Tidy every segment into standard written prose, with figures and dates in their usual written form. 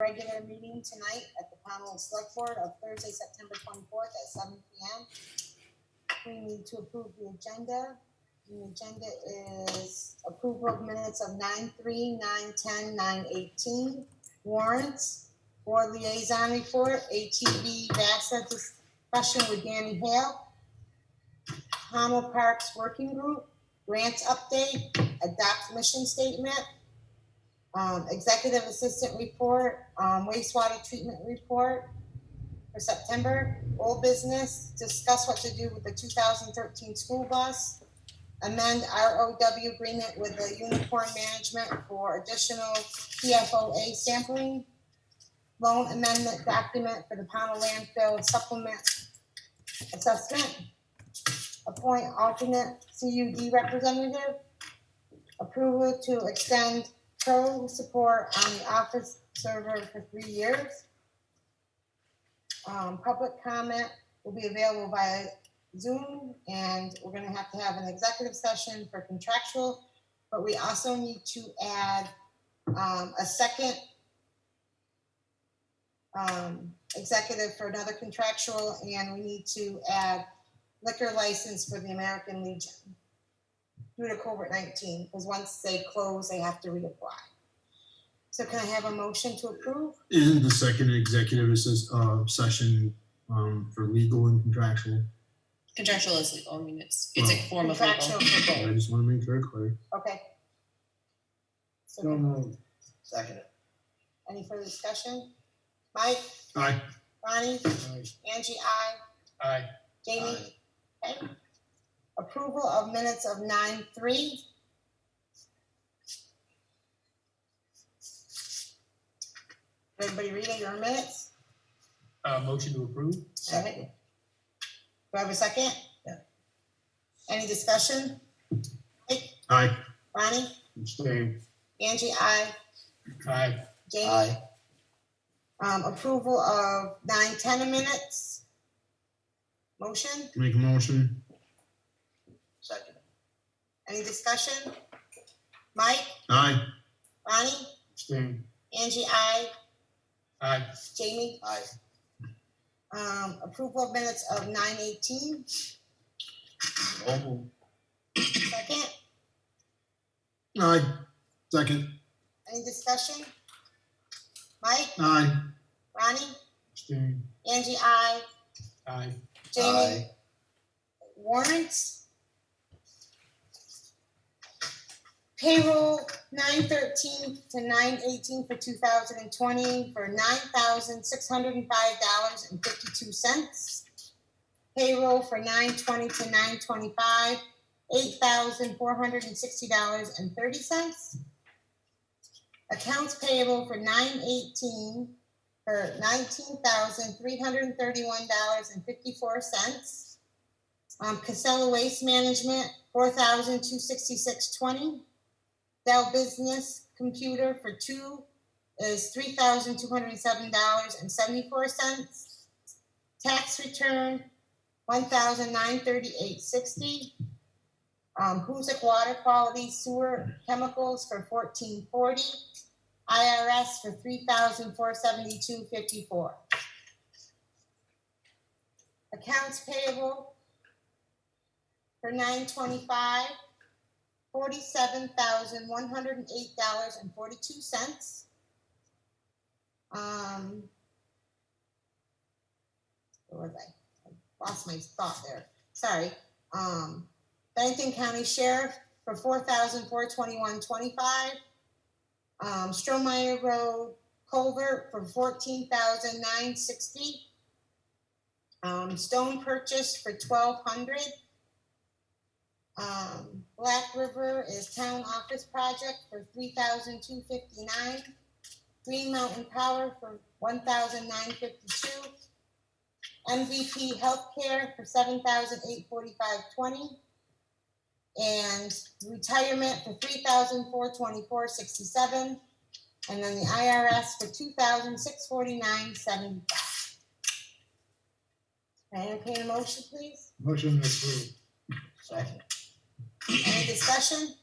regular meeting tonight at the Pownal Select Board of Thursday, September 24th at 7 p.m. We need to approve the agenda. The agenda is approval of minutes of 9/3, 9/10, 9/18, warrants, board liaison report, ATV VASA discussion with Danny Hale, Pownal Parks Working Group, grants update, adopt mission statement, executive assistant report, wastewater treatment report for September, old business, discuss what to do with the 2013 school bus, amend ROW agreement with the Unicorn Management for additional PFOA sampling, loan amendment document for the Pownal landfill supplement assessment, appoint alternate CUD representative, approval to extend pro support on the office server for 3 years. Public comment will be available via Zoom, and we're going to have an executive session for contractual, but we also need to add a second executive for another contractual, and we need to add liquor license for the American Legion due to COVID-19, because once they close, they have to reapply. So can I have a motion to approve? And the second executive session for legal and contractual. Contractual is legal. I mean, it's a form of Contractual legal. for I both. just want to make sure it's clear. Okay. So So moved. Second. any further discussion? Mike, Aye. Ronnie, Angie, Aye. Jamie, okay. Approval of minutes of 9/3. Everybody reading your minutes? Motion to approve. Second. Do I have a second? Yeah. Any discussion? Mike, Aye. Ronnie, Abstain. Angie, aye. Aye. Jamie? Aye. Approval of 9/10 minutes. Motion, Make a motion. Second. any discussion? Mike, Aye. Ronnie, Abstain. Angie, aye. Aye. Jamie? Aye. Approval of minutes of 9/18. Second, Aye. Second. any discussion? Mike, Aye. Ronnie, Abstain. Angie, aye. Aye. Jamie? Aye. Warrants? Payroll 9/13 to 9/18 for 2020 for $9,605.52. Payroll for 9/20 to 9/25, $8,460.30. Accounts payable for 9/18 for $19,331.54. Casella Waste Management, $4,266.20. Dell Business Computer for 2 is $3,207.74. Tax return, $1,938.60. Hoosick Water Quality Sewer Chemicals for $1440. IRS for $3,472.54. Accounts payable for 9/25, $47,108.42. Where was I? I lost my thought there. Sorry. Bennington County Sheriff for $4,421.25. Strohmeyer Road Culvert for $14,960. Stone purchase for $1,200. Black River is Town Office Project for $3,259. Green Mountain Power for $1,952. MVP Healthcare for $7,845.20. And retirement for $3,424.67. And then the IRS for $2,649.75. Can I entertain a motion, please? Motion approved. Second. Any discussion?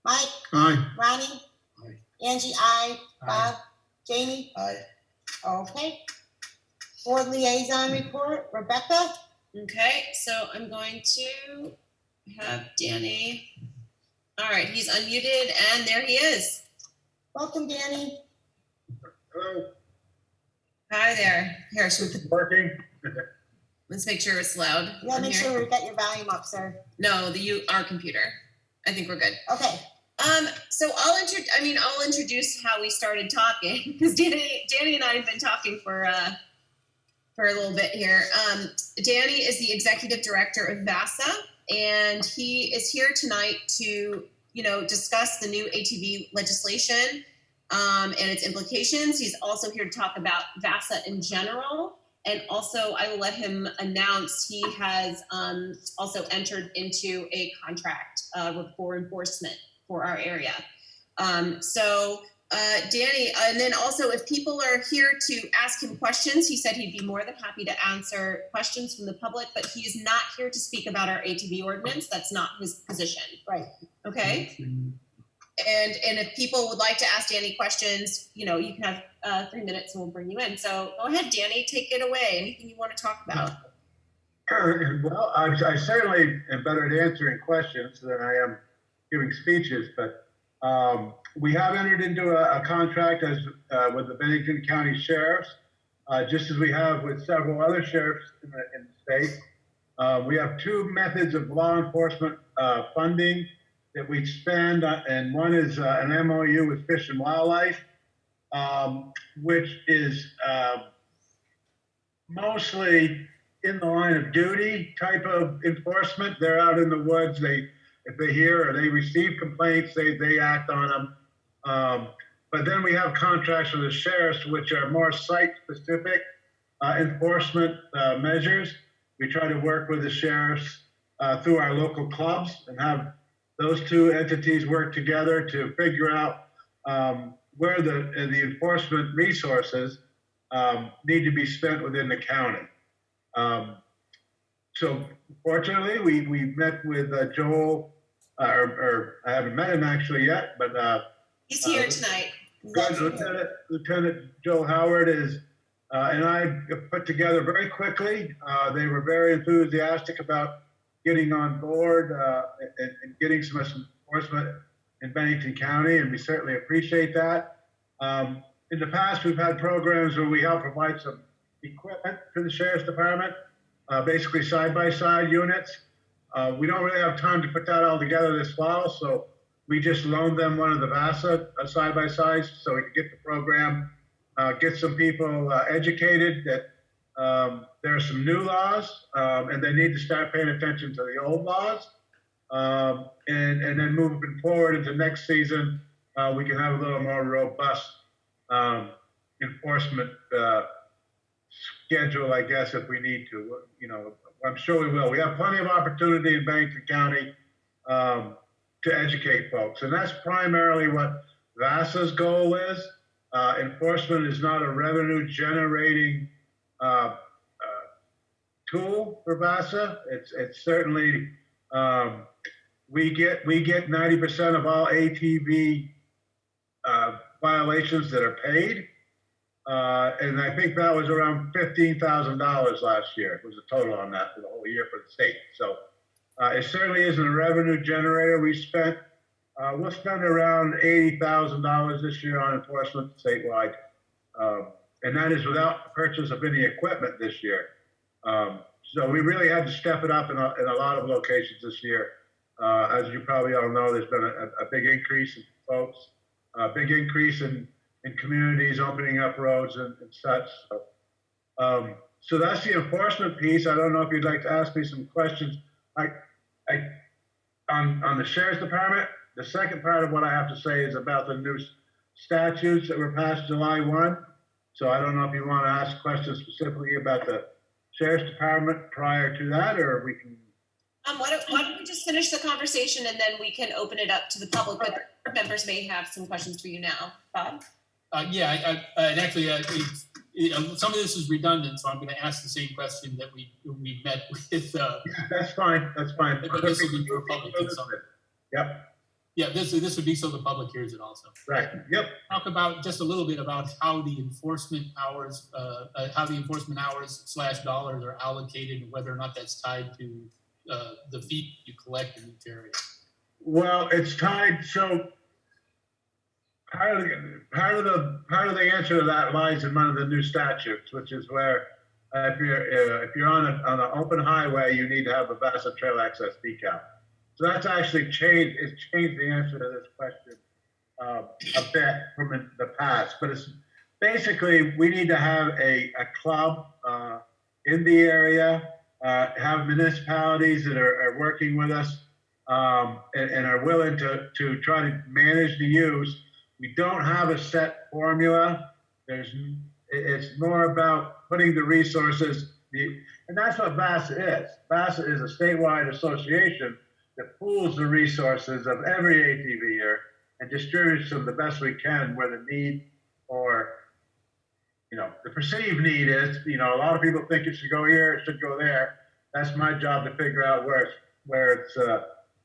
Mike, Aye. Ronnie? Aye. Angie, aye. Bob? Jamie? Aye. Okay. Board liaison report, Rebecca? Okay, so I'm going to have Danny. All right, he's unmuted and there he is. Welcome, Danny. Hello, Hi there. Here, should we working? let's make sure it's loud. You gotta on make here. sure we got your volume up, sir. No, our computer. I think we're good. Okay, So I'll introduce how we started talking because Danny and I have been talking for a little bit here. Danny is the executive director of VASA, and he is here tonight to discuss the new ATV legislation and its implications. He's also here to talk about VASA in general, and also I will let him announce he has also entered into a contract for enforcement for our area. Danny, and then also if people are here to ask him questions, he said he'd be more than happy to answer questions from the public, but he is not here to speak about our ATV ordinance. That's not his position. right. Okay. And if people would like to ask Danny questions, you can have 3 minutes and we'll bring you in. So go ahead, Danny, take it away. Anything you want to talk about? Well, I certainly am better at answering questions than I am giving speeches, but we have entered into a contract with the Bennington County Sheriffs, just as we have with several other sheriffs in the state. We have two methods of law enforcement funding that we spend, and one is an MOU with Fish and Wildlife, which is mostly in the line of duty type of enforcement. They're out in the woods. If they hear or they receive complaints, they act on them. But then we have contracts with the sheriffs, which are more site-specific enforcement measures. We try to work with the sheriffs through our local clubs and have those two entities work together to figure out where the enforcement resources need to be spent within the county. So fortunately, we met with Joel, or I haven't met him actually yet, but He's here tonight. Lieutenant Joel Howard and I put together very quickly. They were very enthusiastic about getting on board and getting some enforcement in Bennington County, and we certainly appreciate that. In the past, we've had programs where we help provide some equipment to the Sheriff's Department, basically side-by-side units. We don't really have time to put that all together this fall, so we just loaned them one of the VASA side-by-sides so we could get the program, get some people educated that there are some new laws and they need to start paying attention to the old laws. And then moving forward into next season, we can have a little more robust enforcement schedule, I guess, if we need to. I'm sure we will. We have plenty of opportunity in Bennington County to educate folks, and that's primarily what VASA's goal is. Enforcement is not a revenue-generating tool for VASA. It's certainly we get 90% of all ATV violations that are paid. And I think that was around $15,000 last year. It was a total on that for the whole year for the state. So it certainly isn't a revenue generator. We'll spend around $80,000 this year on enforcement statewide. And that is without the purchase of any equipment this year. So we really had to step it up in a lot of locations this year. As you probably all know, there's been a big increase in folks, a big increase in communities opening up roads and such. So that's the enforcement piece. I don't know if you'd like to ask me some questions. On the Sheriff's Department, the second part of what I have to say is about the new statutes that were passed July 1. So I don't know if you want to ask questions specifically about the Sheriff's Department prior to that, or we can. Why don't we just finish the conversation and then we can open it up to the public, but board members may have some questions for you now. Bob? Yeah, and actually, some of this is redundant, so I'm going to ask the same question that we met with. Yeah, that's fine. That's fine. But this will be for public consumption. Yep. Yeah, this would be so the public hears it also. Right, yep. Talk about just a little bit about how the enforcement hours, / dollars are allocated and whether or not that's tied to the fee you collect in each area. Well, it's tied, so part of the answer to that lies in one of the new statutes, which is where if you're on an open highway, you need to have a Vassar Trail access decal. So that's actually changed. It's changed the answer to this question a bit from the past. But it's basically we need to have a club in the area, have municipalities that are working with us and are willing to try to manage the use. We don't have a set formula. It's more about putting the resources, and that's what VASA is. VASA is a statewide association that pools the resources of every ATVer and distributes them the best we can where the need or, the perceived need is. A lot of people think it should go here, it should go there. That's my job to figure out where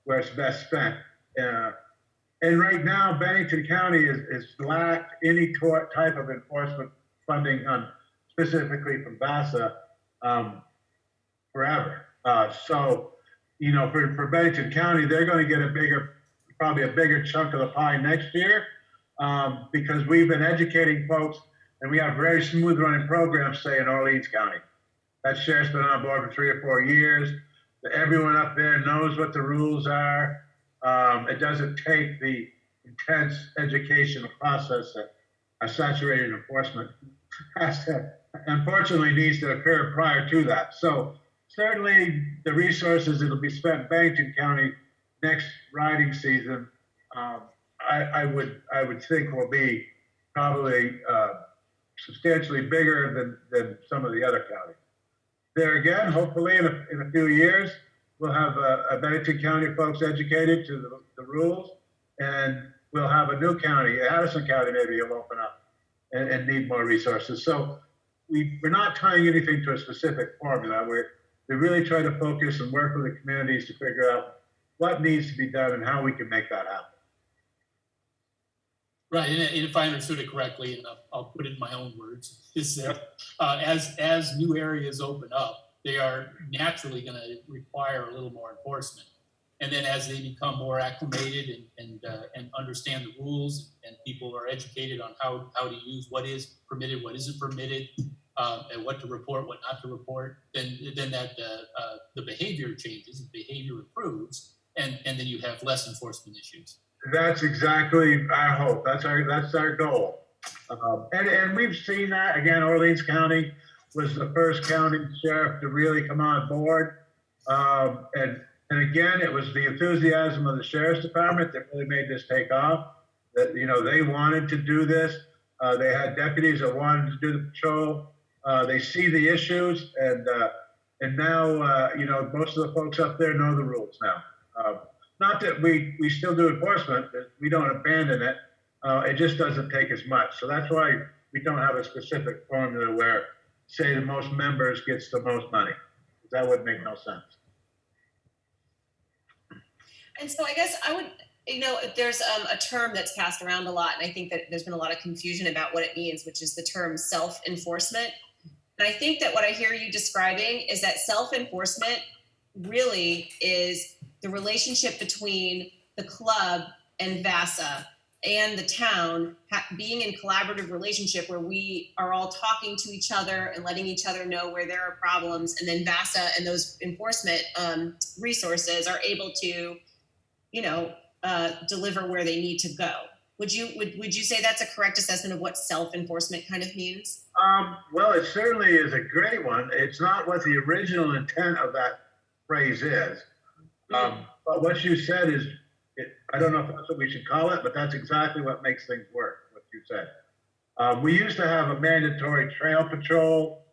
it's best spent. And right now, Bennington County is lacked any type of enforcement funding specifically from VASA forever. For Bennington County, they're going to get probably a bigger chunk of the pie next year because we've been educating folks and we have very smooth running programs, say in Orleans County. That sheriff's been on board for 3 or 4 years. Everyone up there knows what the rules are. It doesn't take the intense educational process that a saturated enforcement unfortunately needs to occur prior to that. So certainly the resources that will be spent in Bennington County next riding season, I would think will be probably substantially bigger than some of the other counties. There again, hopefully in a few years, we'll have a Bennington County folks educated to the rules, and we'll have a new county, Addison County maybe will open up and need more resources. So we're not tying anything to a specific formula. We really try to focus and work with the communities to figure out what needs to be done and how we can make that happen. Right, and if I understood it correctly, and I'll put it in my own words, is that as new areas open up, they are naturally going to require a little more enforcement. And then as they become more acclimated and understand the rules, and people are educated on how to use what is permitted, what isn't permitted, and what to report, what not to report, then that the behavior changes, the behavior improves, and then you have less enforcement issues. That's exactly our hope. That's our goal. And we've seen that. Again, Orleans County was the first county sheriff to really come on board. And again, it was the enthusiasm of the sheriff's department that really made this take off. That, they wanted to do this. They had deputies that wanted to do the patrol. They see the issues, and now, most of the folks up there know the rules now. Not that we still do enforcement, we don't abandon it. It just doesn't take as much. So that's why we don't have a specific formula where, say, the most members gets the most money. That would make no sense. And so I guess I would, there's a term that's passed around a lot, and I think that there's been a lot of confusion about what it means, which is the term self-enforcement. And I think that what I hear you describing is that self-enforcement really is the relationship between the club and VASA and the town being in collaborative relationship where we are all talking to each other and letting each other know where there are problems, and then VASA and those enforcement resources are able to, deliver where they need to go. Would you say that's a correct assessment of what self-enforcement kind of means? Well, it certainly is a great one. It's not what the original intent of that phrase is. But what you said is, I don't know if that's what we should call it, but that's exactly what makes things work, what you said. We used to have a mandatory trail patrol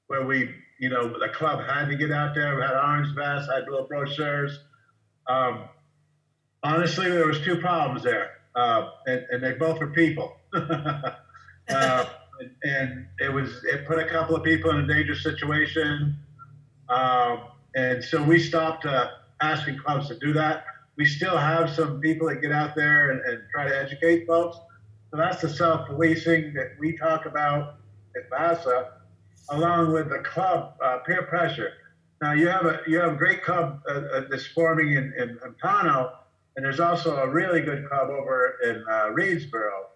where the club had to get out there. We had orange vests, had little brochures. Honestly, there was 2 problems there, and they both were people. And it put a couple of people in a dangerous situation. And so we stopped asking clubs to do that. we still have some people that get out there and try to educate folks. So that's the self-policing that we talk about at VASA, along with the club peer pressure. Now you have a great club that's forming in Pownal, and there's also a really good club over in Reedsboro.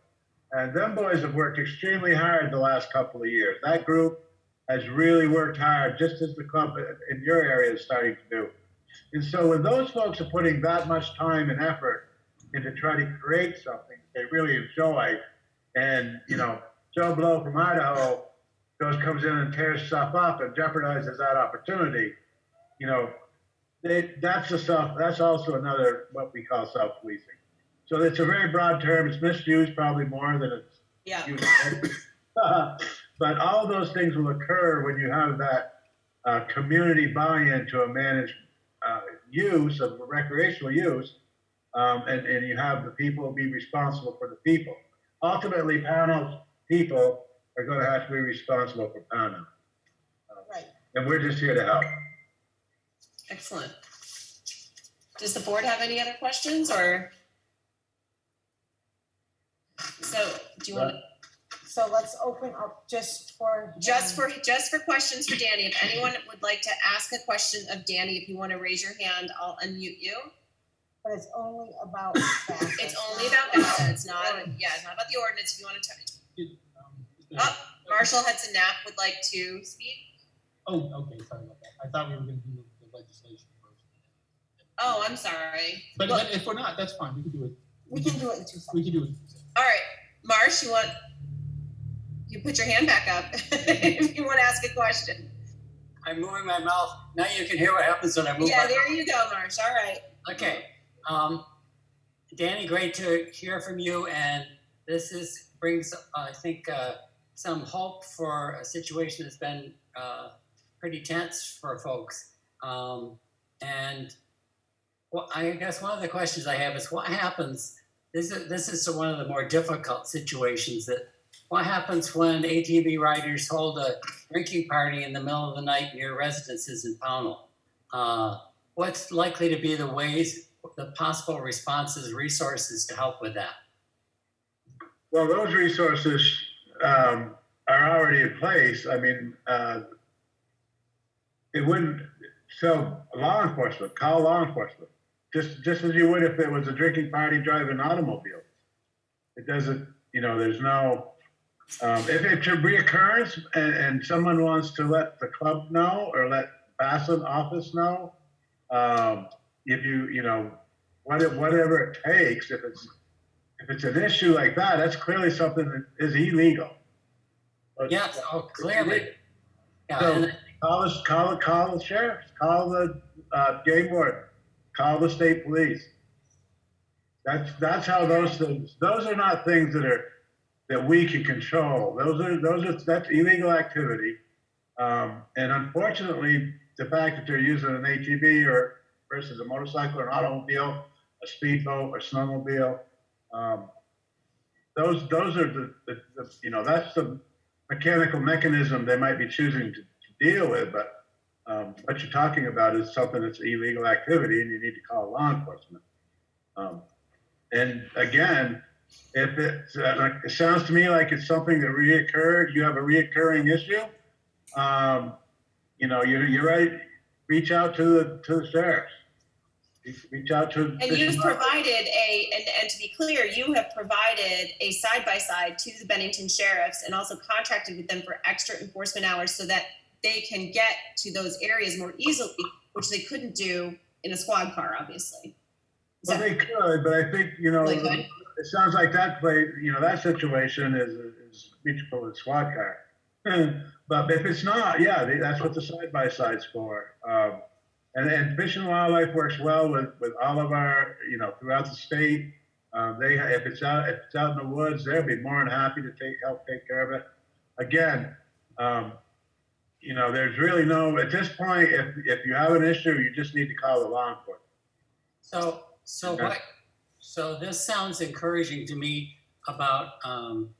And them boys have worked extremely hard the last couple of years. That group has really worked hard, just as the club in your area is starting to do. And so when those folks are putting that much time and effort into trying to create something they really enjoy, and Joe Blow from Idaho comes in and tears stuff up and jeopardizes that opportunity, that's also another what we call self-policing. So it's a very broad term. It's misused probably more than it's used. But all of those things will occur when you have that community buy-in to a managed use of recreational use, and you have the people be responsible for the people. Ultimately, Pownal people are going to have to be responsible for Pownal. Right. And we're just here to help. Excellent. Does the board have any other questions, or? So do you want to? So let's open up just for questions for Danny. If anyone would like to ask a question of Danny, if you want to raise your hand, I'll unmute you. But it's only about that. It's only about that. It's not about the ordinance. If you want to Marshall Hudson Knapp would like to speak. Oh, okay, sorry about that. I thought we were gonna do the legislation first. Oh, I'm sorry. But if we're not, that's fine, we can do it. We can do it in 2 seconds. We can do it in 2 seconds. All right, Marsh, you put your hand back up if you want to ask a question. I'm moving my mouth. Now you can hear what happens when I move my mouth. Yeah, there you go, Marsh. All right. Okay. Danny, great to hear from you. And this brings, I think, some hope for a situation that's been pretty tense for folks. And I guess one of the questions I have is what happens, this is one of the more difficult situations, that what happens when ATV riders hold a drinking party in the middle of the night near residences in Pownal? What's likely to be the possible responses, resources to help with that? Well, those resources are already in place. I mean, it wouldn't. So law enforcement, call law enforcement, just as you would if it was a drinking party driving an automobile. It doesn't. There's no. If it's a reoccurrence and someone wants to let the club know or let Bassett office know, whatever it takes, if it's an issue like that, that's clearly something that is illegal. But, yes, clearly. Yeah, so call the sheriff, call the game warden, call the state police. That's how those things. Those are not things that we can control. That's illegal activity. And unfortunately, the fact that they're using an ATV versus a motorcycle or an automobile, a speedboat or snowmobile, those are that's the mechanical mechanism they might be choosing to deal with. But what you're talking about is something that's illegal activity, and you need to call law enforcement. And again, if it sounds to me like it's something that reoccurred, you have a reoccurring issue. You're right. Reach out to the sheriffs. Reach out to. And you've provided and to be clear, you have provided a side-by-side to the Bennington sheriffs and also contracted with them for extra enforcement hours so that they can get to those areas more easily, which they couldn't do in a squad car, obviously. Well, they could, but I think, it sounds like that that situation is reachable with a squad car. But if it's not, that's what the side-by-side's for. And Fish and Wildlife works well with all of our, throughout the state. If it's out in the woods, they'll be more than happy to help take care of it. Again, there's really no, at this point, if you have an issue, you just need to call the law enforcement. So this sounds encouraging to me about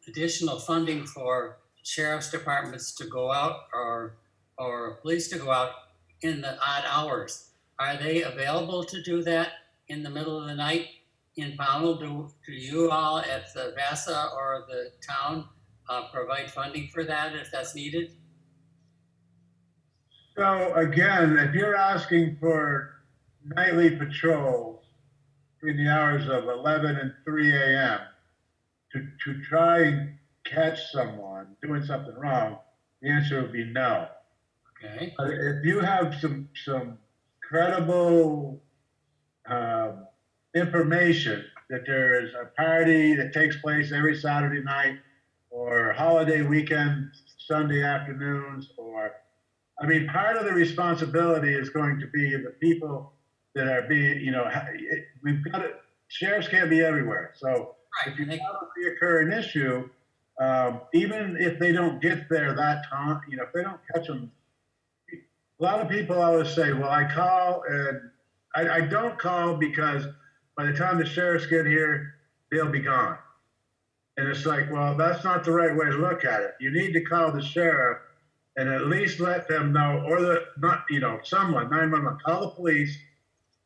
additional funding for sheriff's departments to go out or police to go out in the odd hours. Are they available to do that in the middle of the night in Pownal? Do you all at the VASA or the town provide funding for that if that's needed? So again, if you're asking for nightly patrols between the hours of 11 and 3 a.m. to try and catch someone doing something wrong, the answer would be no. Okay. But if you have some credible information that there is a party that takes place every Saturday night or holiday weekend, Sunday afternoons, or, I mean, part of the responsibility is going to be the people that are being, we've got to, sheriffs can't be everywhere. So if you have a reoccurring issue, even if they don't get there that time, if they don't catch them, a lot of people always say, well, I call and I don't call because by the time the sheriffs get here, they'll be gone. And it's like, well, that's not the right way to look at it. You need to call the sheriff and at least let them know, or someone, 911, call the police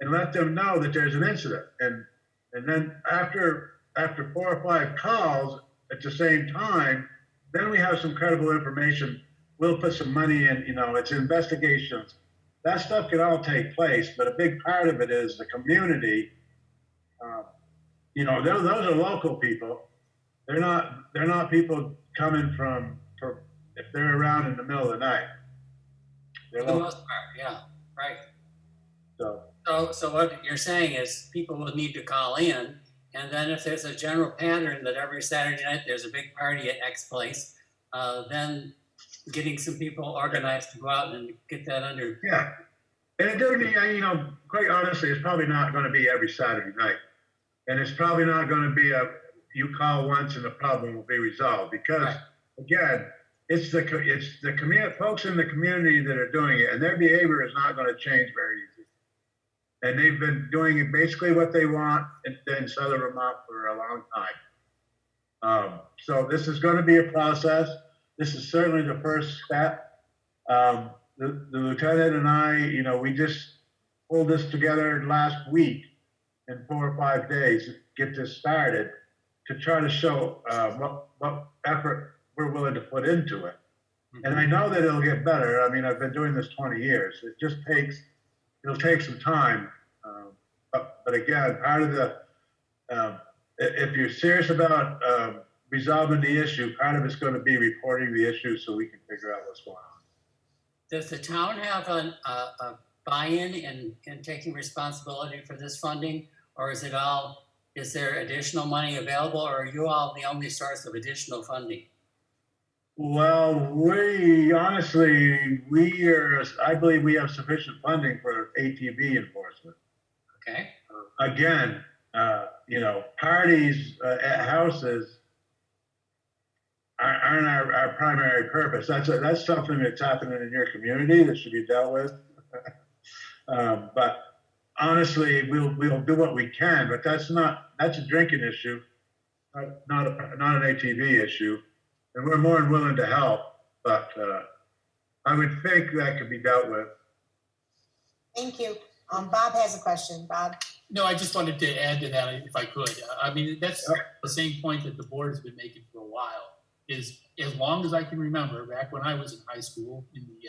and let them know that there's an incident. And then after 4 or 5 calls at the same time, then we have some credible information. We'll put some money in, it's investigations. That stuff can all take place, but a big part of it is the community. Those are local people. They're not people coming from if they're around in the middle of the night. For the most part, yeah, right. So what you're saying is people will need to call in, and then if there's a general pattern that every Saturday night there's a big party at X place, then getting some people organized to go out and get that under. Yeah, and it doesn't mean, quite honestly, it's probably not going to be every Saturday night, and it's probably not going to be you call once and the problem will be resolved because, again, it's the folks in the community that are doing it, and their behavior is not going to change very easy. And they've been doing basically what they want in Southern Vermont for a long time. So this is going to be a process. This is certainly the first step. The lieutenant and I, we just pulled this together last week in 4 or 5 days to get this started to try to show what effort we're willing to put into it. And I know that it'll get better. I mean, I've been doing this 20 years. It'll take some time. But again, part of if you're serious about resolving the issue, part of it's going to be reporting the issue so we can figure out what's going on. Does the town have a buy-in in taking responsibility for this funding, or is there additional money available, or are you all the only source of additional funding? Well, I believe we have sufficient funding for ATV enforcement. Okay. Again, parties at houses aren't our primary purpose. That's something that's happening in your community that should be dealt with. But honestly, we'll do what we can, but that's a drinking issue, not an ATV issue. And we're more than willing to help, but I would think that could be dealt with. Thank you. Bob has a question. Bob? No, I just wanted to add to that if I could. I mean, that's the same point that the board has been making for a while, is as long as I can remember, back when I was in high school in the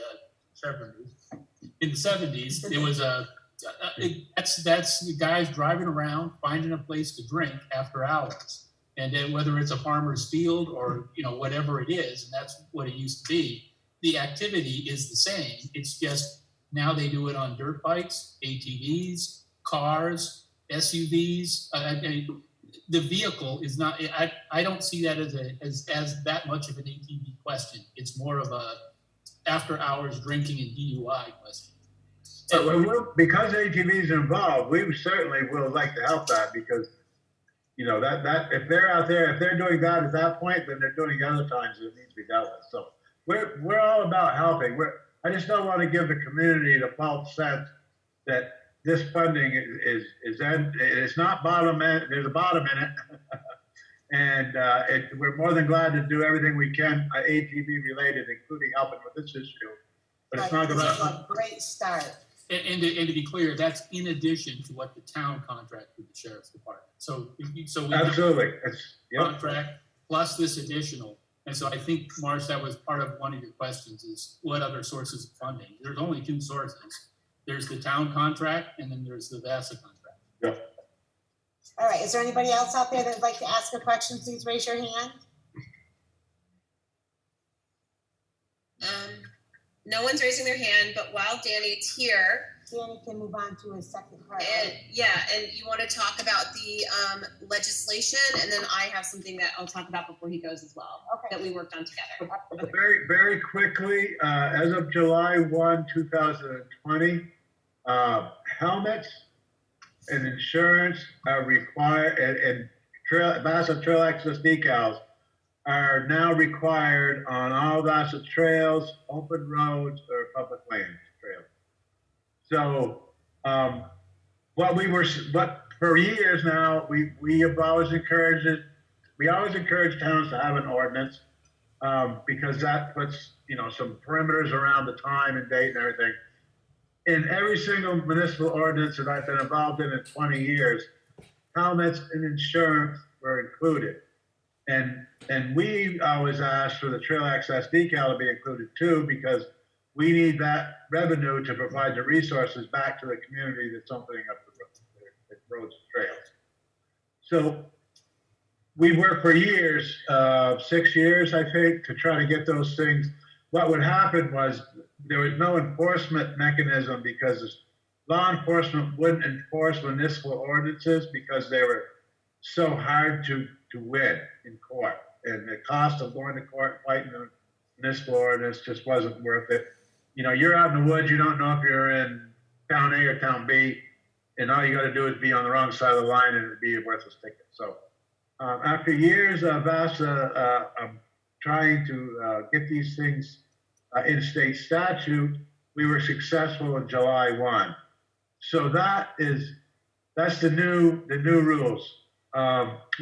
70s, it was that's the guys driving around, finding a place to drink after hours. And then whether it's a farmer's field or, whatever it is, and that's what it used to be, the activity is the same. It's just now they do it on dirt bikes, ATVs, cars, SUVs. The vehicle is not, I don't see that as that much of an ATV question. It's more of a after hours drinking and DUI question. Because ATVs are involved, we certainly will like to help that because that if they're out there, if they're doing that at that point, then they're doing other times that it needs to be dealt with. So we're all about helping. I just don't want to give the community the false sense that this funding it's not bottom end. There's a bottom in it, and we're more than glad to do everything we can ATV related, including helping with this issue. But it's not going to. Great start. And to be clear, that's in addition to what the town contract with the sheriff's department. So we Absolutely. It's, yep. contract plus this additional. And so I think, Marsh, that was part of one of your questions is what other sources of funding? There's only two sources. There's the town contract and then there's the VASA contract. Yep. All right, is there anybody else out there that would like to ask a question? Please raise your hand. No one's raising their hand, but while Danny's here, Danny can move on to his second part. and you want to talk about the legislation, and then I have something that I'll talk about before he goes as well, Okay. that we worked on together. Very, very quickly, as of July 1, 2020, helmets and insurance are required, and VASA trail access decals are now required on all VASA trails, open roads, or public land trails. So, what for years now, we have always encouraged it. We always encourage towns to have an ordinance, because that puts, some perimeters around the time and date and everything. In every single municipal ordinance that I've been involved in 20 years, helmets and insurance were included. And we always ask for the trail access decal to be included too, because we need that revenue to provide the resources back to the community that's opening up the roads and trails. So we worked for years, 6 years, I think, to try to get those things. What would happen was there was no enforcement mechanism because law enforcement wouldn't enforce municipal ordinances because they were so hard to win in court. And the cost of going to court and fighting the municipal ordinance just wasn't worth it. You're out in the woods, you don't know if you're in town A or town B, and all you got to do is be on the wrong side of the line and it'd be a worthless ticket. So after years of VASA trying to get these things in state statute, we were successful in July 1. So that's the new rules.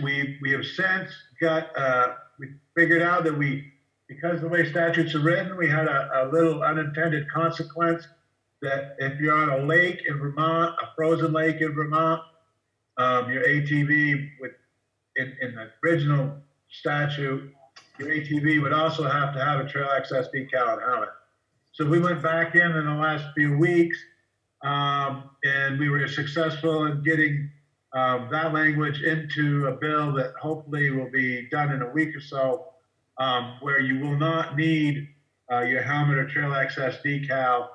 We have since got, we figured out that because the way statutes are written, we had a little unintended consequence that if you're on a lake in Vermont, a frozen lake in Vermont, your ATV would, in the original statute, your ATV would also have to have a trail access decal and helmet. So we went back in the last few weeks, and we were successful in getting that language into a bill that hopefully will be done in a week or so, where you will not need your helmet or trail access decal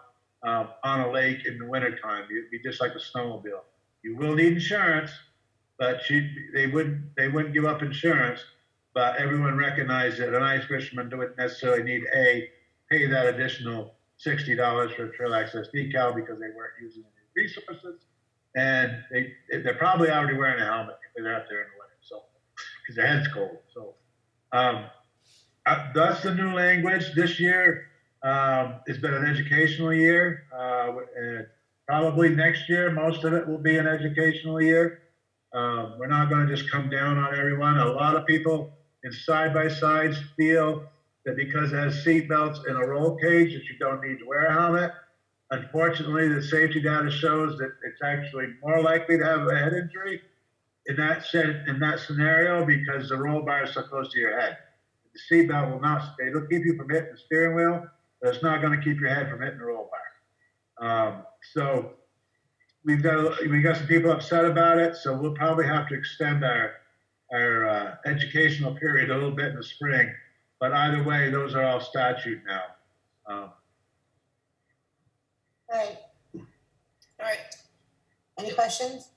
on a lake in the wintertime. It'd be just like a snowmobile. You will need insurance, but they wouldn't give up insurance. But everyone recognized that an ice fisherman wouldn't necessarily need pay that additional $60 for a trail access decal because they weren't using any resources. And they're probably already wearing a helmet if they're out there in the winter, so because their head's cold. So that's the new language. This year it's been an educational year. And probably next year, most of it will be an educational year. We're not going to just come down on everyone. A lot of people in side-by-sides feel that because it has seat belts and a roll cage that you don't need to wear a helmet. Unfortunately, the safety data shows that it's actually more likely to have a head injury in that scenario because the roll bar is so close to your head. The seatbelt will not, it'll keep you from hitting the steering wheel, but it's not going to keep your head from hitting the roll bar. So we got some people upset about it, so we'll probably have to extend our educational period a little bit in the spring. But either way, those are all statute now. All right. Any questions?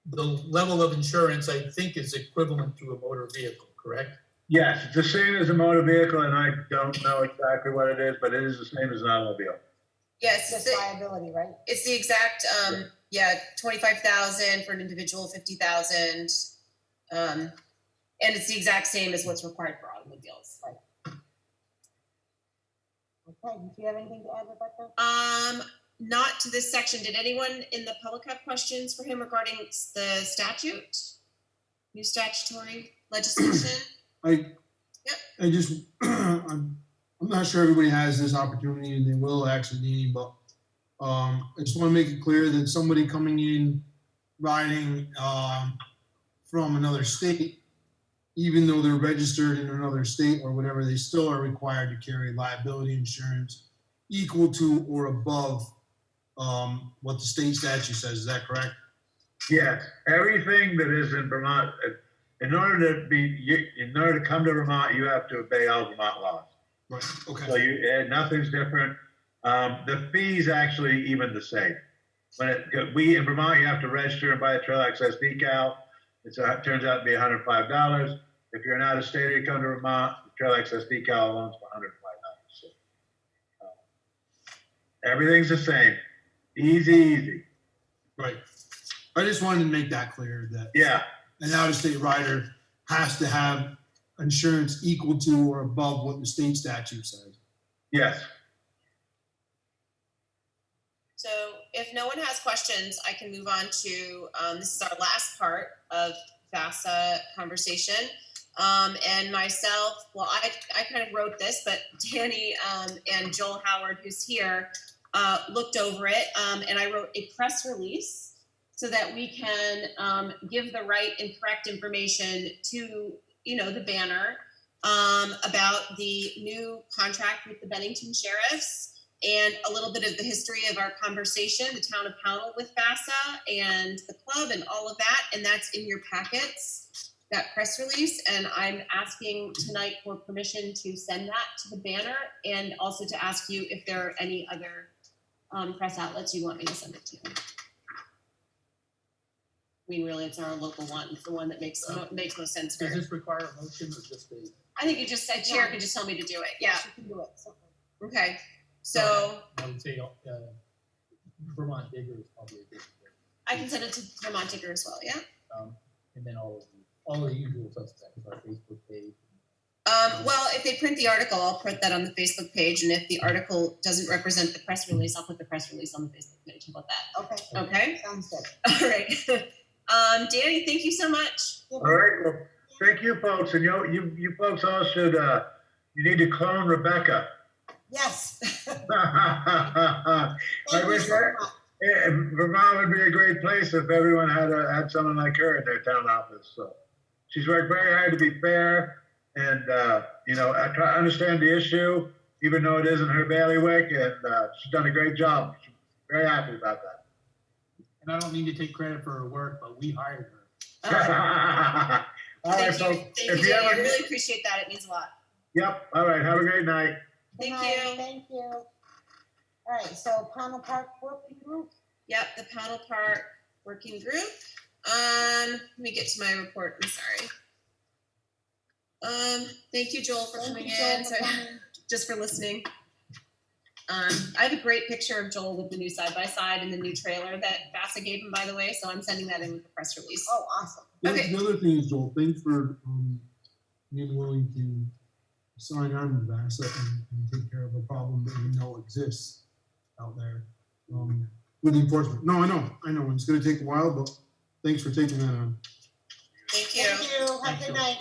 The level of insurance, I think, is equivalent to a motor vehicle, correct? Yes, it's the same as a motor vehicle, and I don't know exactly what it is, but it is the same as an automobile. Yes, Just liability, right? it's the exact 25,000 for an individual, 50,000, and it's the exact same as what's required for automobiles. Okay, do you have anything to add, Rebecca? Not to this section. Did anyone in the public have questions for him regarding the statute? New statutory legislation? I just, I'm not sure everybody has this opportunity and they will actually need, but I just want to make it clear that somebody coming in riding from another state, even though they're registered in another state or whatever, they still are required to carry liability insurance equal to or above what the state statute says. Is that correct? Yes, everything that is in Vermont, in order to come to Vermont, you have to obey all Vermont laws. Right. Okay. So nothing's different. The fee's actually even the same. We in Vermont, you have to register and buy a trail access decal. It turns out to be $105. If you're an out of state, you come to Vermont, the trail access decal alone's for $105. So, everything's the same. Easy. Right. I just wanted to make that clear that Yeah. an out-of-state rider has to have insurance equal to or above what the state statute says. Yes. So if no one has questions, I can move on to, this is our last part of VASA conversation. And myself, well, I kind of wrote this, but Danny and Joel Howard, who's here, looked over it, and I wrote a press release so that we can give the right and correct information to, the banner about the new contract with the Bennington Sheriffs and a little bit of the history of our conversation, the town of Pownal with VASA and the club and all of that. And that's in your packets, that press release. And I'm asking tonight for permission to send that to the banner and also to ask you if there are any other press outlets you want me to send it to. I mean, really, it's our local one. It's the one that makes most sense. Does this require a motion or just a? I think you just said chair could just tell me to do it. Yeah. You can do it. So- Okay. So I would say Vermont Digger is probably a good one. I can send it to Vermont Digger as well. Yeah. And then all the usual suspects, our Facebook page. Well, if they print the article, I'll put that on the Facebook page, and if the article doesn't represent the press release, I'll put the press release on the Facebook page. How about that? Okay, Okay. sounds good. All right. Danny, thank you so much. All right. Well, thank you, folks. And you folks all should. You need to clone Rebecca. Yes. I Thank you wish so much. Vermont would be a great place if everyone had someone like her in their town office. So she's worked very hard to be fair, and I try to understand the issue, even though it isn't her bailiwick, and she's done a great job. She's very happy about that. And I don't mean to take credit for her work, but we hired her. All right. All right, Thank folks. you, Danny. I really appreciate that. It means a lot. Yep. All right. Have a great night. Thank Good night. you. Thank you. All right, so Pownal Park Working Group. Yep, the Pownal Park Working Group. Let me get to my report. I'm sorry. Thank you, Joel, for Thank coming you, Joel, in. for Sorry, coming. just for listening. I have a great picture of Joel with the new side-by-side and the new trailer that VASA gave him, by the way, so I'm sending that in with the press release. Oh, awesome. Okay. The other thing is, Joel, thanks for being willing to sign on to VASA and take care of a problem that we know exists out there with enforcement. No, I know. It's going to take a while, but thanks for taking that on. Thank you. Thank you. Have Thank a good you. night.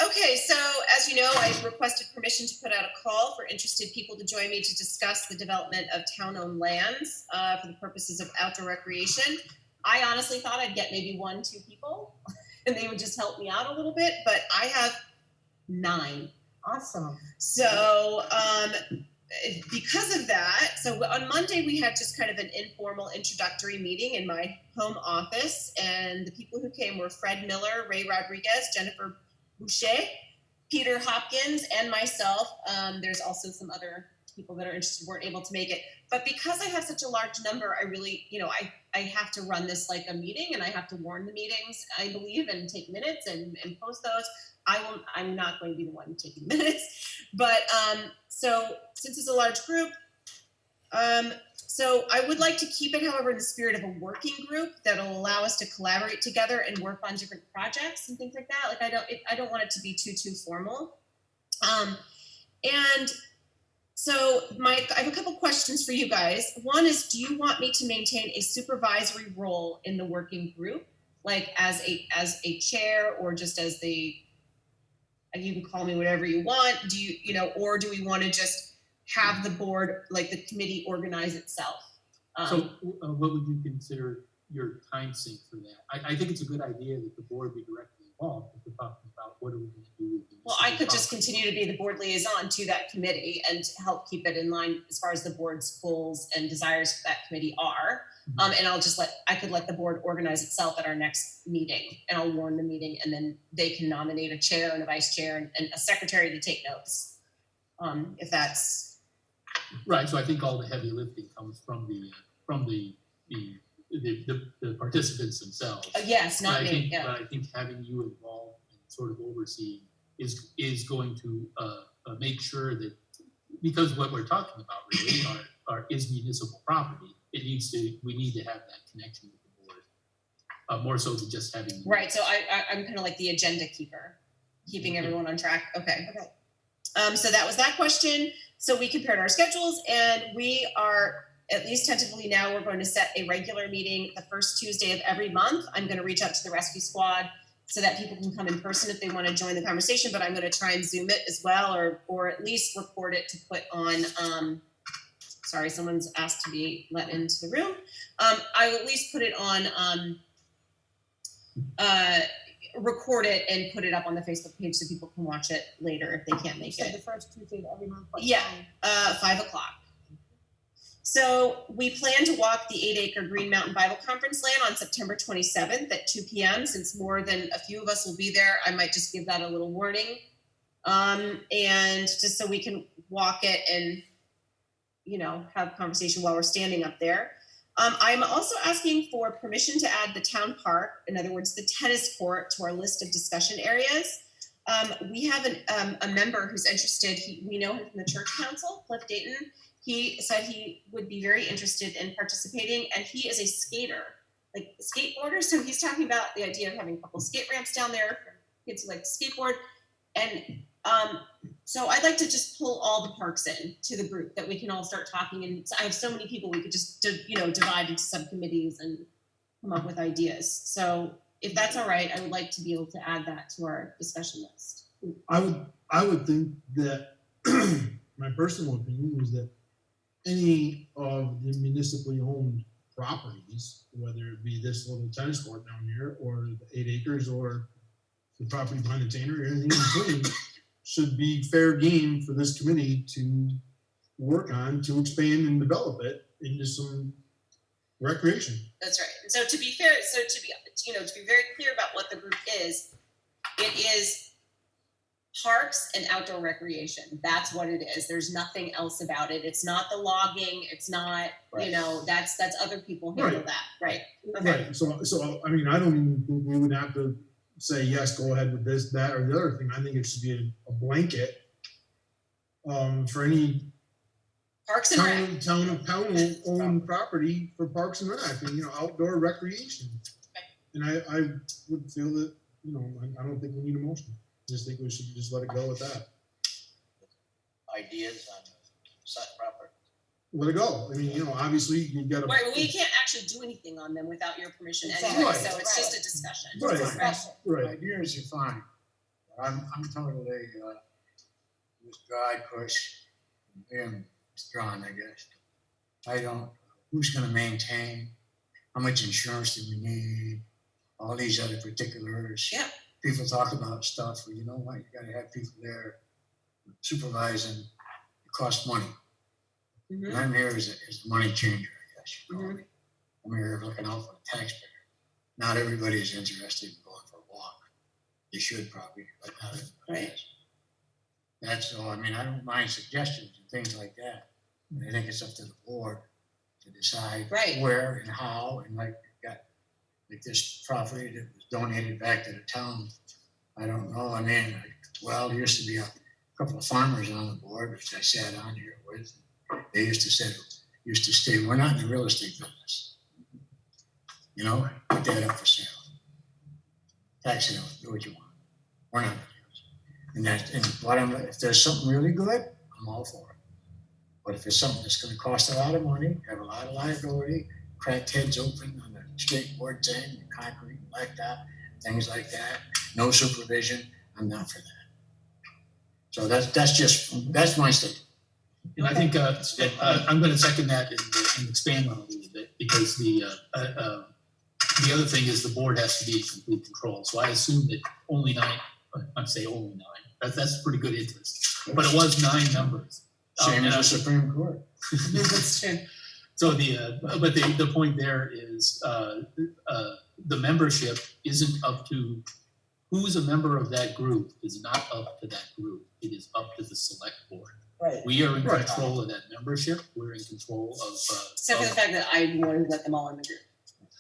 Okay, so as you know, I requested permission to put out a call for interested people to join me to discuss the development of town-owned lands for the purposes of outdoor recreation. I honestly thought I'd get maybe 1-2 people and they would just help me out a little bit, but I have 9. Awesome. So because of that, so on Monday we had just kind of an informal introductory meeting in my home office, and the people who came were Fred Miller, Ray Rodriguez, Jennifer Boucher, Peter Hopkins, and myself. There's also some other people that are interested weren't able to make it. But because I have such a large number, I really, I have to run this like a meeting, and I have to warn the meetings, I believe, and take minutes and post those. I'm not going to be the one taking minutes. But so since it's a large group, so I would like to keep it, however, in the spirit of a working group that'll allow us to collaborate together and work on different projects and things like that. Like I don't want it to be too formal. And so I have a couple questions for you guys. One is, do you want me to maintain a supervisory role in the working group, like as a chair, or just as you can call me whatever you want? Or do we want to just have the board, like the committee, organize itself? So what would you consider your time sink for that? I think it's a good idea that the board be directly involved if we're talking about what are we going to do with the Well, I could just property. continue to be the board liaison to that committee and help keep it in line as far as the board's goals and desires for that committee are. And I could let the board organize itself at our next meeting, and I'll warn the meeting, and then they can nominate a chair and a vice chair and a secretary to take notes. If that's, Right, so I think all the heavy lifting comes from the participants themselves. yes, not But I me, think, yeah. but I think having you involved and sort of overseeing is going to make sure that, because what we're talking about really is municipal property. We need to have that connection with the board, more so than just having. Right, so I'm kind of like the agenda keeper, keeping everyone on track, okay. So that was that question. So we compared our schedules, and we are, at least tentatively now, we're going to set a regular meeting the first Tuesday of every month. I'm going to reach out to the rescue squad so that people can come in person if they want to join the conversation, but I'm going to try and Zoom it as well, or at least record it to put on, sorry, someone's asked to be let into the room. I will at least put it on, record it and put it up on the Facebook page so people can watch it later if they can't make So the it. first Tuesday of every month. what Yeah. time? 5 o'clock. So we plan to walk the 8-acre Green Mountain Bible Conference land on September 27th at 2 p.m. Since more than a few of us will be there, I might just give that a little warning. And just so we can walk it and, have conversation while we're standing up there. I'm also asking for permission to add the town park, in other words, the tennis court, to our list of discussion areas. We have a member who's interested. We know him from the church council, Cliff Dayton. He said he would be very interested in participating, and he is a skater, like a skateboarder. So he's talking about the idea of having a couple skate ramps down there for kids who like to skateboard. And so I'd like to just pull all the parks in to the group that we can all start talking. And I have so many people we could just, divide into subcommittees and come up with ideas. So if that's all right, I would like to be able to add that to our discussion list. I would think that my personal opinion is that any of the municipally owned properties, whether it be this little tennis court down here or the 8 acres or the property behind the tannery or anything in between, should be fair game for this committee to work on to expand and develop it into some recreation. That's right. And so to be fair, to be very clear about what the group is, it is parks and outdoor recreation. That's what it is. There's nothing else about it. It's not the logging. It's not, Right. That's other people handle Right. that. Right. Okay. Right. So I mean, I don't even think we would have to say yes, go ahead with this, that, or the other thing. I think it should be a blanket for any Parks and Rec. town of Pownal owned property for parks and rec and outdoor recreation. And I would feel that I don't think we need a motion. I just think we should just let it go with that. Ideas on such property. Let it go. I mean, obviously you got to. Right. Well, we can't actually do anything on them without your permission anyway. Exactly. Right. So it's just a discussion. Right. Discussion. Right. Ideas are fine. I'm totally withdrawn, push, and withdrawn, I guess. I don't, who's gonna maintain, how much insurance do we need, all these other particulars. Yeah. People talk about stuff, well, you know what, you gotta have people there supervising, it costs money. Mhm. And I'm here as a money changer, I guess you call me. I'm here looking out for the taxpayer. Not everybody is interested in going for a walk. They should probably, but not everybody is. That's all. I mean, I don't mind suggestions and things like that. I think it's up to the board to decide Right. where and how. And like we've got like this property that was donated back to the town. I don't know. I mean, there used to be a couple of farmers on the board, which I sat on here with. They used to say, we're not in the real estate business. Put that up for sale. Tax sale, do what you want. We're not. If there's something really good, I'm all for it. But if it's something that's going to cost a lot of money, have a lot of liability, cracked heads open on the skateboard thing, concrete, blacktop, things like that, no supervision, I'm not for that. So that's my statement. And I think I'm going to second that and expand on it a little bit, because the other thing is the board has to be in complete control. So I assume that only 9, I say only 9. That's pretty good interest, but it was 9 members. Same And as I- the Supreme Court. That's true. So the point there is the membership isn't up to who's a member of that group is not up to that group. It is up to the select board. Right. We are in Right. control of that membership. We're in control of. Except for the fact that I'm the one who let them all in the group.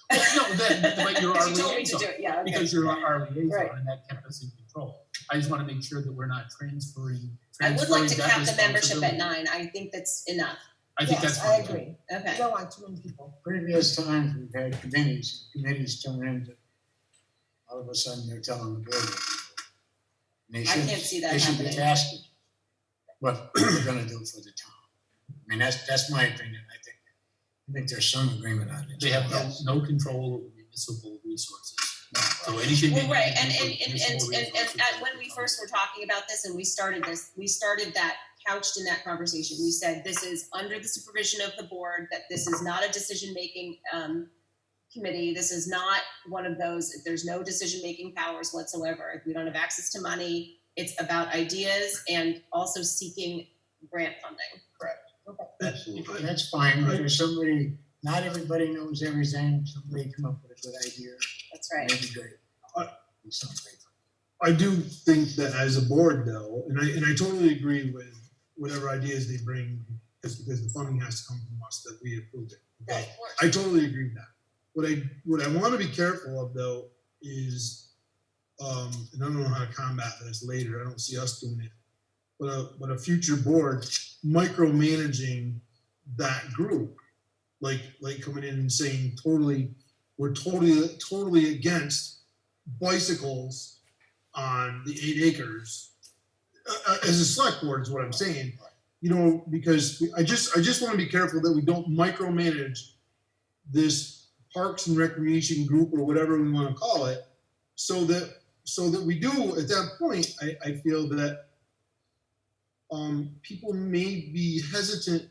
No, but you're our Because you told me to liaison. do it, yeah, okay. Because you're our liaison, Right. and that kept us in control. I just want to make sure that we're not transferring. I would like to that cap the membership at responsibility. 9. I think that's enough. I think Yes, that's I fine. too. agree. You Okay. don't want too many people. Previous times, we've had committees turn into, all of a sudden, they're telling the board. And they I should- can't see that They should happening. be asking what we're gonna do for the town. I mean, that's my opinion. I think there's some agreement on it. They have no control over municipal resources. So anything. Well, they right, do and, for and, municipal resources when we first were talking about this and we started that couched in that conversation. We said, this is under the supervision of the board, that this is not a decision-making, committee. This is not one of those, there's no decision-making powers whatsoever. We don't have access to money. It's about ideas and also seeking grant funding. Absolutely. That's fine, but there's somebody, not everybody knows everything. Somebody come up with a good idea. That's right. Maybe great. Do something great. I do think that as a board though, and I totally agree with whatever ideas they bring, because the funding has to come from us, that we approve it. Okay? Of course. I totally agree with that. What I want to be careful of though is, and I don't know how to combat this later. I don't see us doing it, but a future board micromanaging that group, like coming in and saying we're totally against bicycles on the 8 acres. As a select board is what I'm saying, you know, because I just want to be careful that we don't micromanage this Parks and Recreation group or whatever we want to call it, so that we do at that point. I feel that people may be hesitant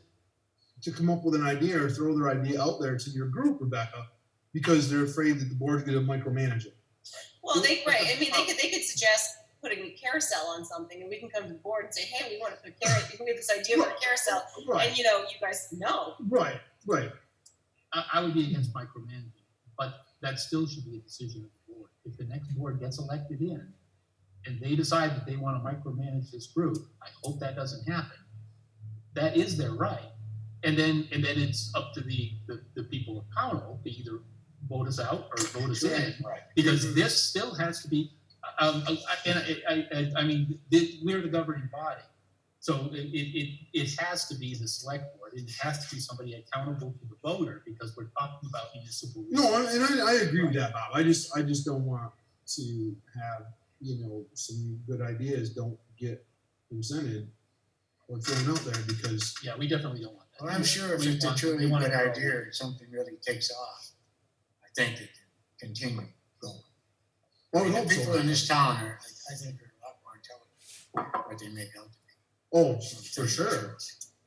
to come up with an idea or throw their idea out there to your group, Rebecca, because they're afraid that the board's going to micromanage it. Well, they could suggest putting a carousel on something, and we can come to the board and say, hey, we want to put a carousel, we have this idea for a carousel, Right, and you know, you guys know. right. I would be against micromanaging, but that still should be a decision of the board. If the next board gets elected in and they decide that they want to micromanage this group, I hope that doesn't happen. That is their right. And then it's up to the people of Pownal to either vote us out or vote us in. Right. Because this still has to be, I mean, we're the governing body. So it has to be the select board. It has to be somebody accountable to the voter, because we're talking about municipal. No, and I agree with that, Bob. I just don't want to have, you know, some good ideas don't get presented or thrown out there because. Yeah, we definitely don't want that. Well, I'm sure if We it's a want- truly we want good to grow. idea and something really takes off, I think it can continue going. Oh, I I mean, hope the so. people in this town are, I think, are a lot more intelligent than what they make out to be. Oh, So for they- sure.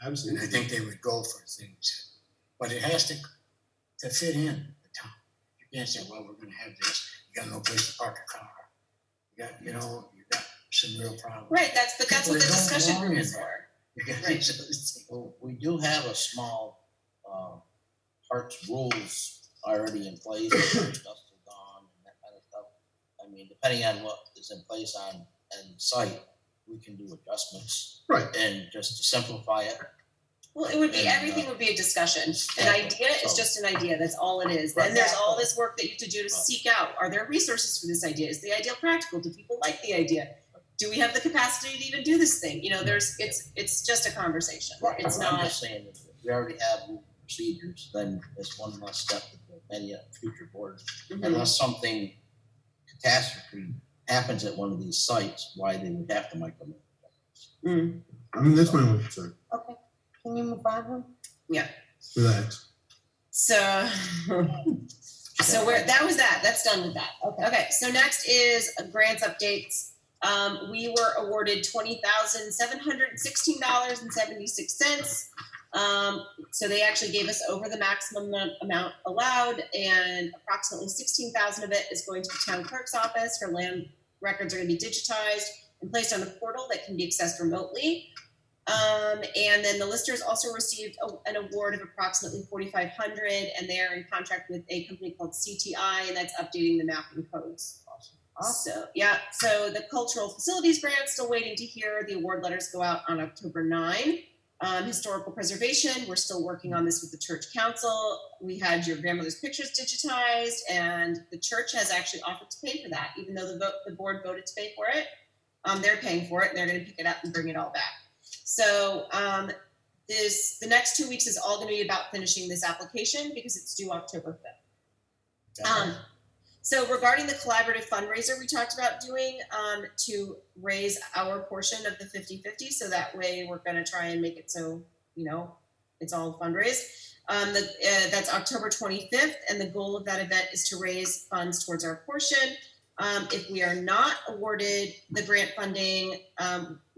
And I Absolutely. think they would go for things, but it has to fit in the town. You can't say, well, we're gonna have this, you got no place to park a car. You got some real problems. Right, that's what the People that don't discussion belong group in is there. for. You got Right. these other things. Well, we do have a small, parks rules already in place, dust is gone and that kind of stuff. I mean, depending on what is in place on site, we can do adjustments. Right. And just to simplify it. Well, it would be, And, everything would be a discussion. An exactly. idea is So- just an idea, that's all it is. Then Right. there's all this work that you have to do to Right. seek out, are there resources for this idea? Is the idea practical? Do people like the idea? Do we have the capacity to even do this thing? You know, it's just a conversation. It's I'm not, just saying, if we already have procedures, then it's one less step that many future boards, Mhm. unless something catastrophe happens at one of these sites, why they would have to micromanage. Mm. I mean, that's my only concern Okay, can you move on? for that. So, so that's done with that. Okay. Okay, so next is grants updates. We were awarded $20,716.76. So they actually gave us over the maximum amount allowed, and approximately 16,000 of it is going to the town clerk's office. Her land records are going to be digitized and placed on a portal that can be accessed remotely. And then the listers also received an award of approximately $4,500, and they are in contract with a company called CTI, and that's updating the mapping codes. So yeah, so the cultural facilities grant, still waiting to hear. The award letters go out on October 9. Historical preservation, we're still working on this with the church council. We had your grandmother's pictures digitized, and the church has actually offered to pay for that, even though the board voted to pay for it. They're paying for it, and they're going to pick it up and bring it all back. So the next 2 weeks is all going to be about finishing this application because it's due October 5th. So regarding the collaborative fundraiser we talked about doing to raise our portion of the 50-50, so that way we're going to try and make it so, it's all fundraised. That's October 25th, and the goal of that event is to raise funds towards our portion. If we are not awarded the grant funding,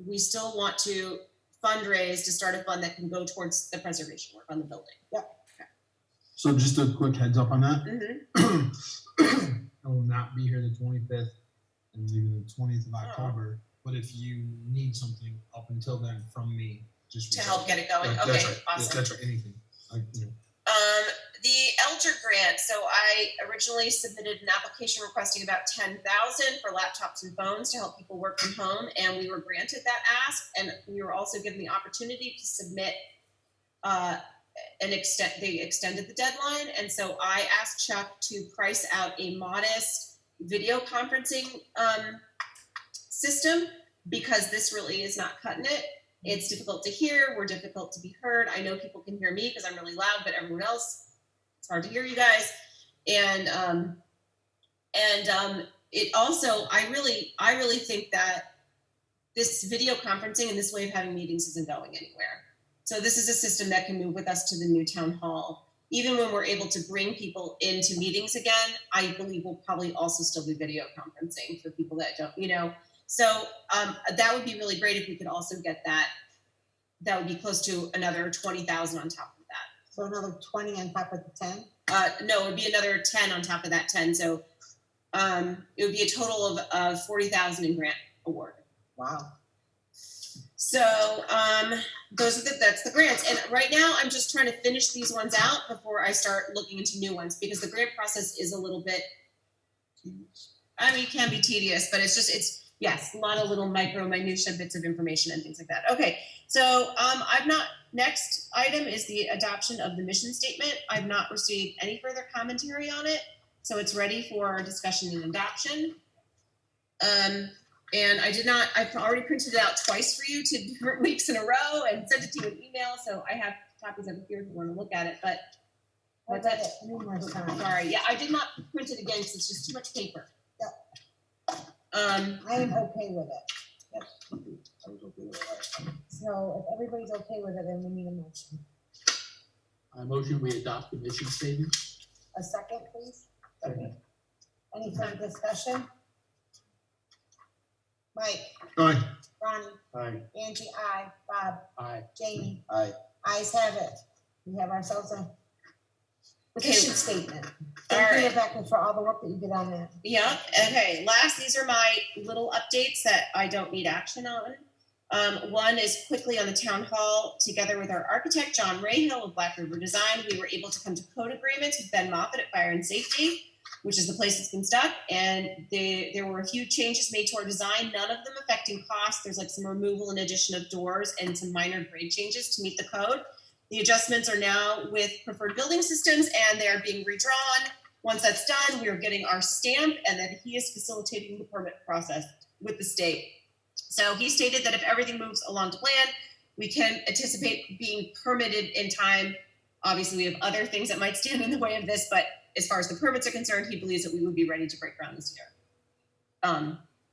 we still want to fundraise to start a fund that can go towards the preservation work on the building. Yep. So just a quick heads up on that. Mm-hmm. I will not be here the 25th and leaving the 20th of October. But if you need something up until then from me, just To help get it going. That's Okay, right. awesome. That's right. Anything. The Elger grant. So I originally submitted an application requesting about $10,000 for laptops and phones to help people work from home, and we were granted that ask. And we were also given the opportunity to submit they extended the deadline, and so I asked Chuck to price out a modest video conferencing system because this really is not cutting it. It's difficult to hear. We're difficult to be heard. I know people can hear me because I'm really loud, but everyone else, it's hard to hear you guys. And it also, I really think that this video conferencing and this way of having meetings isn't going anywhere. So this is a system that can move with us to the new town hall. Even when we're able to bring people into meetings again, I believe we'll probably also still do video conferencing for people that don't, So that would be really great if we could also get that. That would be close to another 20,000 on top of that. So another 20 on top of the 10? No, it would be another 10 on top of that 10. So it would be a total of 40,000 in grant award. Wow. So that's the grants. And right now I'm just trying to finish these ones out before I start looking into new ones because the grant process is a little bit, it can be tedious, but it's a lot of little minutia bits of information and things like that. Okay, so next item is the adoption of the mission statement. I've not received any further commentary on it, so it's ready for discussion and adoption. And I've already printed it out twice for you 2 different weeks in a row and sent it to you in email, so I have copies of it here if you want to look at it, but what's that? Sorry, yeah, I did not print it again because it's just too much paper. I am okay with it. Yep. So if everybody's okay with it, then we need a motion. I motion we adopt the mission statement. A second, please. Second. Any further discussion? Mike, Aye. Ronnie, Aye. Angie, aye. Bob, Aye. Jamie, Aye. ayes have it. We have ourselves a mission statement. All Thank you, right. Rebecca, for all the work that you did on that. Yeah, okay. These are my little updates that I don't need action on. One is quickly on the town hall. Together with our architect, John Rahill of Black River Design, we were able to come to code agreements with Ben Moffett at Fire and Safety, which is the place that's been stuck. And there were a few changes made to our design, none of them affecting cost. There's some removal and addition of doors and some minor grade changes to meet the code. The adjustments are now with Preferred Building Systems and they are being redrawn. Once that's done, we are getting our stamp and then he is facilitating the permit process with the state. So he stated that if everything moves along to plan, we can anticipate being permitted in time. Obviously, we have other things that might stand in the way of this, but as far as the permits are concerned, he believes that we would be ready to break ground this year.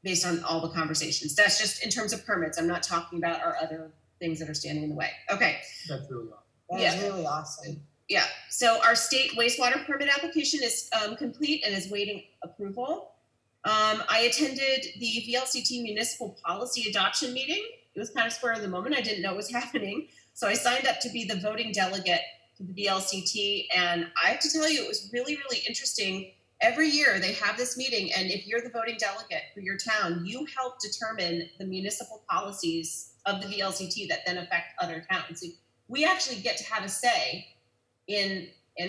Based on all the conversations. That's just in terms of permits. I'm not talking about our other things that are standing in the way. Okay. That's really awesome. That is really awesome. Yeah, so our state wastewater permit application is complete and is waiting approval. I attended the VLCT municipal policy adoption meeting. It was kind of spur of the moment. I didn't know it was happening. So I signed up to be the voting delegate to the VLCT. And I have to tell you, it was really, really interesting. Every year they have this meeting. And if you're the voting delegate for your town, you help determine the municipal policies of the VLCT that then affect other towns. We actually get to have a say in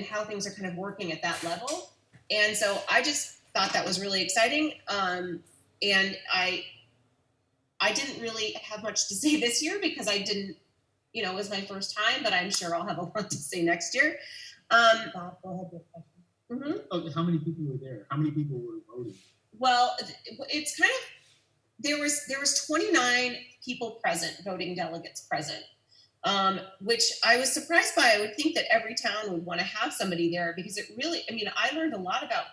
how things are kind of working at that level. And so I just thought that was really exciting. And I didn't really have much to say this year because I didn't, it was my first time, but I'm sure I'll have a lot to say next year. Bob, go ahead with your question. Mhm. Oh, how many people were there? How many people were voting? Well, it's kind of, there was 29 people present, voting delegates present, which I was surprised by. I would think that every town would want to have somebody there because it really, I learned a lot about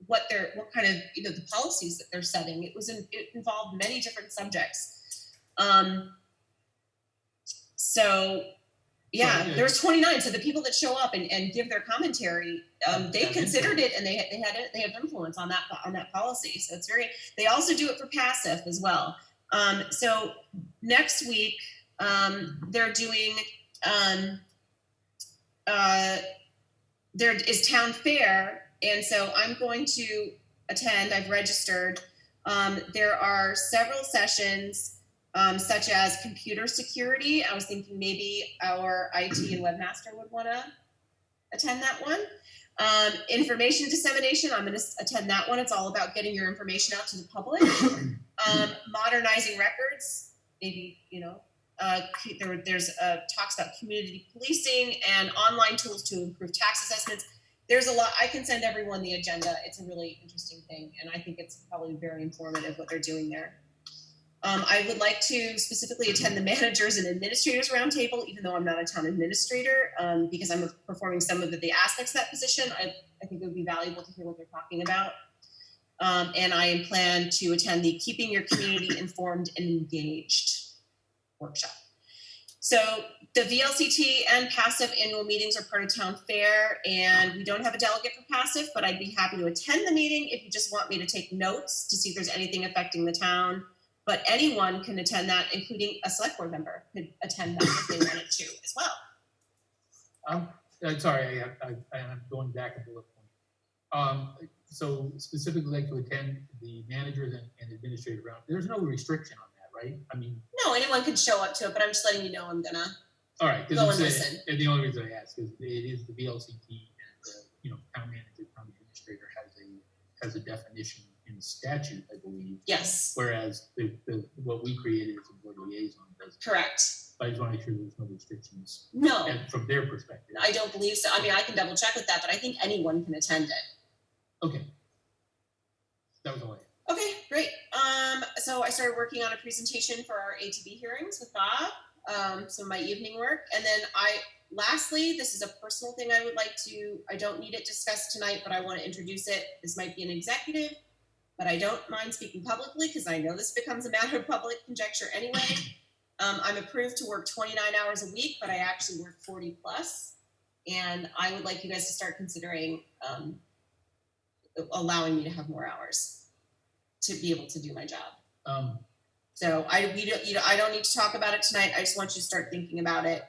what kind of, the policies that they're setting. It involved many different subjects. So yeah, there was 29. So the people that show up and give their commentary, they considered it and they have influence on that policy. So it's they also do it for passive as well. So next week, they're doing, there is town fair. And so I'm going to attend. I've registered. There are several sessions, such as computer security. I was thinking maybe our IT and webmaster would want to attend that one. Information dissemination, I'm going to attend that one. It's all about getting your information out to the public. Modernizing records, maybe, there's talks about community policing and online tools to improve tax assessments. There's a lot. I can send everyone the agenda. It's a really interesting thing, and I think it's probably very informative what they're doing there. I would like to specifically attend the managers and administrators roundtable, even though I'm not a town administrator, because I'm performing some of the aspects of that position. I think it would be valuable to hear what they're talking about. And I plan to attend the Keeping Your Community Informed and Engaged workshop. So the VLCT and passive annual meetings are part of town fair, and we don't have a delegate for passive, but I'd be happy to attend the meeting if you just want me to take notes to see if there's anything affecting the town. But anyone can attend that, including a select board member could attend that if they wanted to as well. I'm sorry, I'm going back a bullet point. So specifically like to attend the managers and administrative round. There's no restriction on that, right? No, anyone can show up to it, but I'm just letting you know I'm gonna. All right, go and listen. And the only reason I ask is it is the VLCT and town manager, town administrator has a definition in statute, I believe. Yes. Whereas what we created is a board liaison doesn't. Correct. But I just want to make sure there's no restrictions. No. And from their perspective. I don't believe so. I can double check with that, but I think anyone can attend it. Okay. That was all I had. Okay, great. So I started working on a presentation for our ATB hearings with Bob, some of my evening work. And then lastly, this is a personal thing I don't need it discussed tonight, but I want to introduce it. This might be an executive, but I don't mind speaking publicly because I know this becomes a matter of public conjecture anyway. I'm approved to work 29 hours a week, but I actually work 40 plus. And I would like you guys to start considering allowing me to have more hours to be able to do my job. So I don't need to talk about it tonight. I just want you to start thinking about it.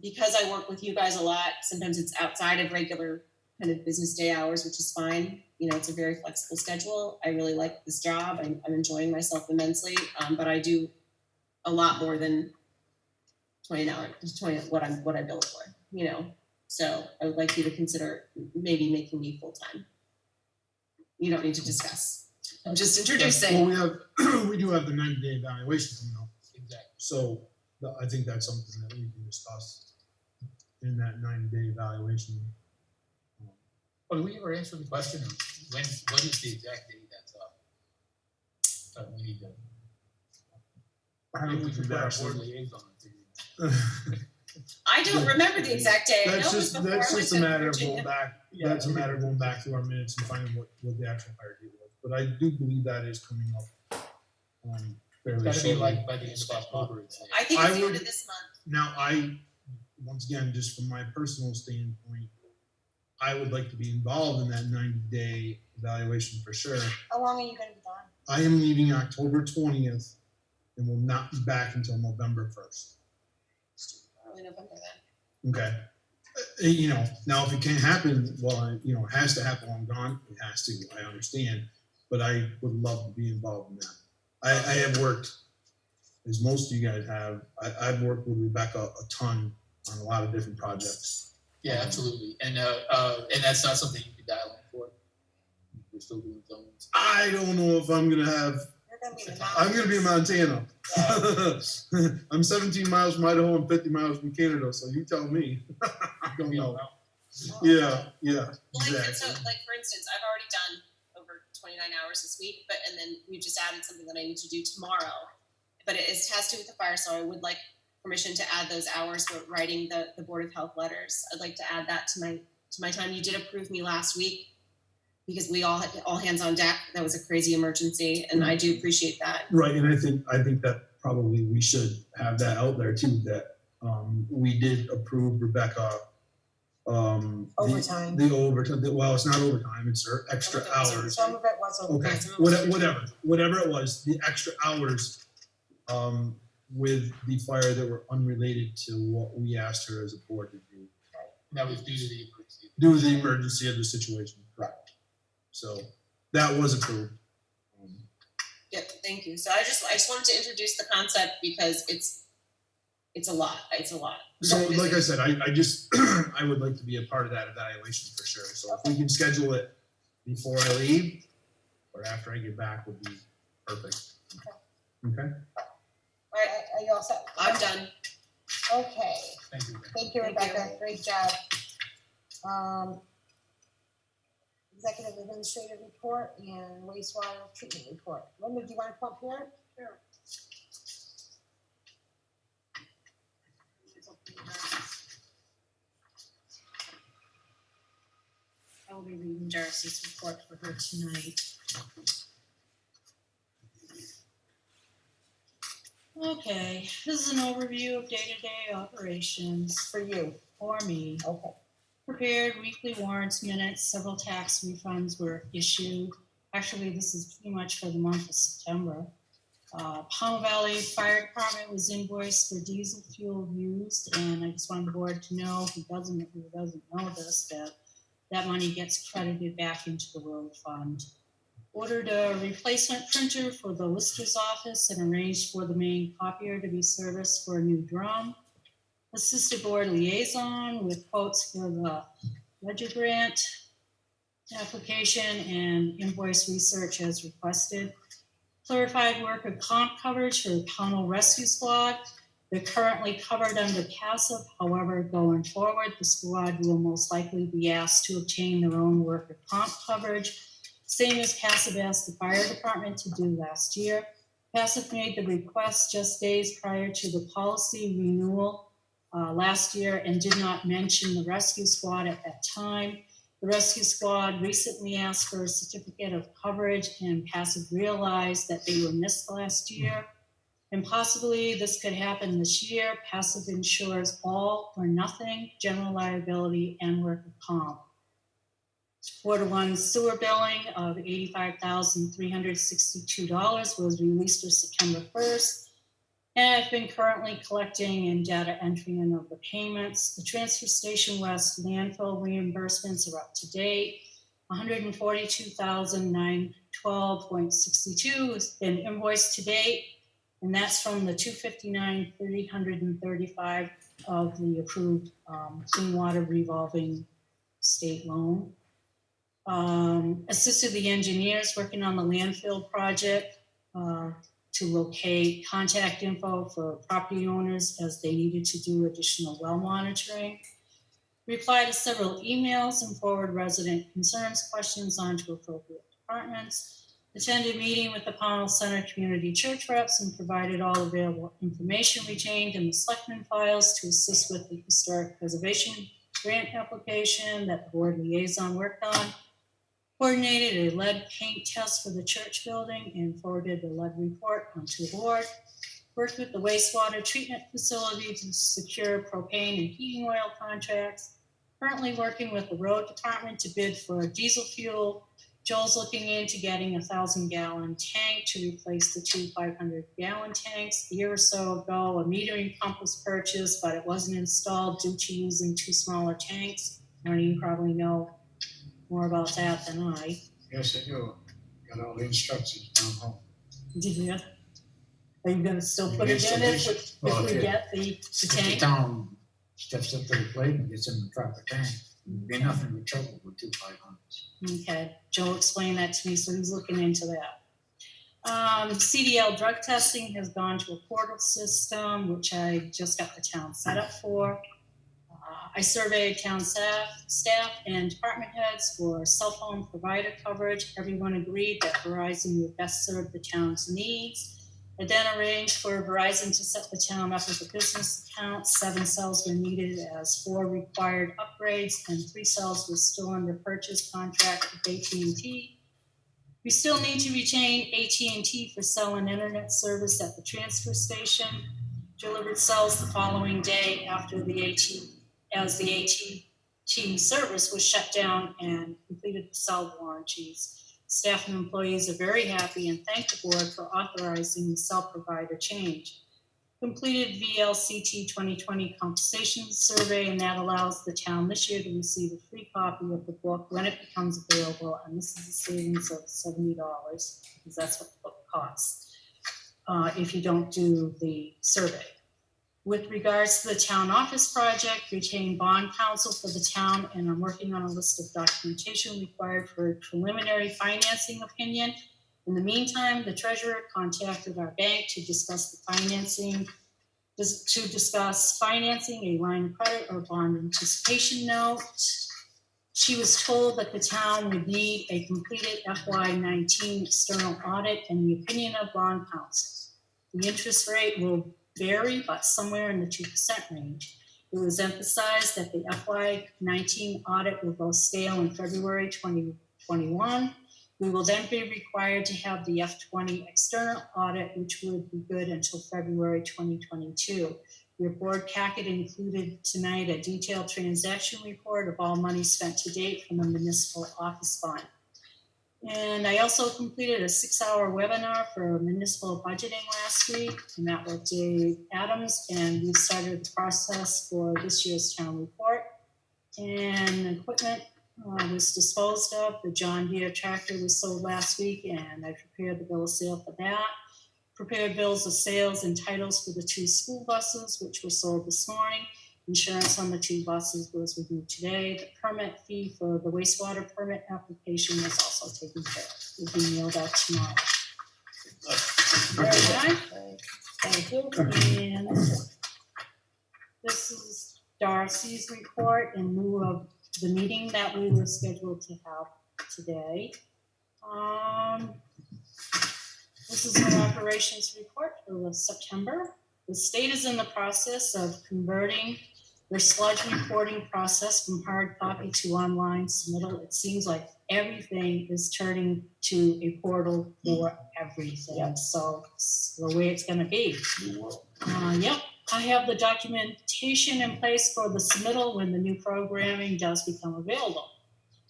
Because I work with you guys a lot. Sometimes it's outside of regular kind of business day hours, which is fine. It's a very flexible schedule. I really like this job. I'm enjoying myself immensely. But I do a lot more than 20 hours, 20 what I bill it for. So I would like you to consider maybe making me full time. You don't need to discuss. I'm just introducing. Well, we do have the 90-day evaluation coming up. Exactly. So I think that's something that we can discuss in that 90-day evaluation. Well, did we ever answer the question of what is the exact date that's up? We need to. I don't We think should we've put our actually. board liaison. I don't remember the exact day. I know it was before I went That's to a matter of Virginia. going back. Yeah. That's a matter of going back through our minutes and finding what the actual hire date was. But I do believe that is coming up fairly It's got to be shortly. like by the end of October. I think I it's the end would- of this month. Now, once again, just from my personal standpoint, I would like to be involved in that 90-day evaluation for sure. How long are you gonna be gone? I am leaving October 20th and will not be back until November 1st. Early November then. Okay. You know, now if it can't happen, well, you know, it has to happen while I'm gone. It has to, I understand. But I would love to be involved in that. I have worked, as most of you guys have, I've worked with Rebecca a ton on a lot of different projects. Yeah, absolutely. And that's not something you can dial in for. We're still doing zones. I don't know if I'm gonna have. You're gonna be in the I'm gonna be in mountains. Montana. I'm 17 miles from Idaho and 50 miles from Canada, so you tell me. I don't know. Yeah, Like, exactly. so, like, for instance, I've already done over 29 hours this week, and then we just added something that I need to do tomorrow. But it has to do with the fire, so I would like permission to add those hours for writing the Board of Health letters. I'd like to add that to my time. You did approve me last week because we all had all hands on deck. That was a crazy emergency, and I do appreciate that. Right, and I think that probably we should have that out there too, that we did approve Rebecca Overtime. The overtime, well, it's not overtime, it's her extra hours. Some of it was Okay, overtime. whatever it was, the extra hours with the fire that were unrelated to what we asked her as a board to do. That was due to the emergency. Due to the emergency of the situation, correct. So that was approved. Yeah, thank you. So I just wanted to introduce the concept because it's a lot. It's a lot. So like I said, I just, I would like to be a part of that evaluation for sure. So if we can schedule it before I leave or after I get back would be perfect. Okay? All right, are you all set? I'm done. Okay, Thank you. thank you, Thank Rebecca, you. great job. Executive Administrative Report and Wastewater Treatment Report. Linda, do you want to come up here? Sure. I will be reading Darcy's report for her tonight. Okay, this is an overview of day-to-day operations For you, for me. okay. Prepared weekly warrants, minutes, several tax refunds were issued. Actually, this is pretty much for the month of September. Pownal Valley Fire Department was invoiced for diesel fuel used, and I just want the board to know, who doesn't know this, that money gets credited back into the road fund. Ordered a replacement printer for the Lister's office and arranged for the main copier to be serviced for a new drum. Assisted board liaison with quotes for the ledger grant application and invoice research as requested. Clarified work of comp coverage for the Pownal Rescue Squad. They're currently covered under passive. However, going forward, the squad will most likely be asked to obtain their own work of comp coverage, same as passive asked the fire department to do last year. Passive made the request just days prior to the policy renewal last year and did not mention the rescue squad at that time. The rescue squad recently asked for a certificate of coverage and passive realized that they were missed last year. And possibly this could happen this year. Passive insures all or nothing, general liability and work of comp. Quarter one sewer billing of $85,362 was released for September 1st. And I've been currently collecting and data entry in of the payments. The Transfer Station West landfill reimbursements are up to date. $142,912.62 has been invoiced to date. And that's from the $259,335 of the approved Clean Water Revolving State Loan. Assisted the engineers working on the landfill project to locate contact info for property owners as they needed to do additional well monitoring. Reply to several emails and forward resident concerns, questions onto appropriate departments. Attended meeting with the Pownal Center Community Church reps and provided all available information retained in the selectmen files to assist with the historic preservation grant application that the board liaison worked on. Coordinated a lead paint test for the church building and forwarded the lead report onto the board. Worked with the wastewater treatment facility to secure propane and heating oil contracts. currently working with the road department to bid for diesel fuel. Joel's looking into getting a 1,000-gallon tank to replace the 2 500-gallon tanks. A year or so ago, a metering pump was purchased, but it wasn't installed due to using 2 smaller tanks. Marty, you probably know more about that than I. Yes, I do. Got all the instructions down home. Did you? Are you gonna still put it in if we get the If the tank? town steps up to the plate and gets in the proper tank, there'd be nothing but trouble with 2 500s. Okay, Joe explained that to me, so he's looking into that. CDL drug testing has gone to a portal system, which I just got the town set up for. I surveyed town staff and department heads for cell phone provider coverage. Everyone agreed that Verizon would best serve the town's needs. I then arranged for Verizon to set the town up with a business account. 7 cells were needed as 4 required upgrades, and 3 cells were still under purchase contract with AT&T. We still need to retain AT&T for cell and internet service at the transfer station. Delivered cells the following day after the AT&T service was shut down, and completed the cell warranties. Staff and employees are very happy and thank the board for authorizing the cell provider change. Completed VLCT 2020 compensation survey, and that allows the town this year to receive a free copy of the book when it becomes available, and this is a savings of $70, because that's what the book costs if you don't do the survey. With regards to the town office project, retain bond counsel for the town, and I'm working on a list of documentation required for a preliminary financing opinion. In the meantime, the treasurer contacted our bank to discuss the financing, a line of credit or bond anticipation note. She was told that the town would need a completed FY19 external audit and the opinion of bond counsel. The interest rate will vary, but somewhere in the 2% range. It was emphasized that the FY19 audit will go stale in February 2021. We will then be required to have the F20 external audit, which would be good until February 2022. Your board packet included tonight a detailed transaction report of all money spent to date from the municipal office fund. And I also completed a 6-hour webinar for municipal budgeting last week. I met with Dave Adams, and we started the process for this year's town report. And equipment was disposed of. The John Deere tractor was sold last week, and I prepared the bill of sale for that. Prepared bills of sales and titles for the 2 school buses, which were sold this morning. Insurance on the 2 buses was reviewed today. The permit fee for the wastewater permit application was also taken care of. It will be mailed out tomorrow. Very good. Thank you. And this is Darcy's report in lieu of the meeting that we were scheduled to have today. This is our operations report for September. The state is in the process of converting their sludge reporting process from hard copy to online submittal. It seems like everything is turning to a portal for everything. Yep. So it's the way it's going to be. Yep. I have the documentation in place for the submittal when the new programming does become available.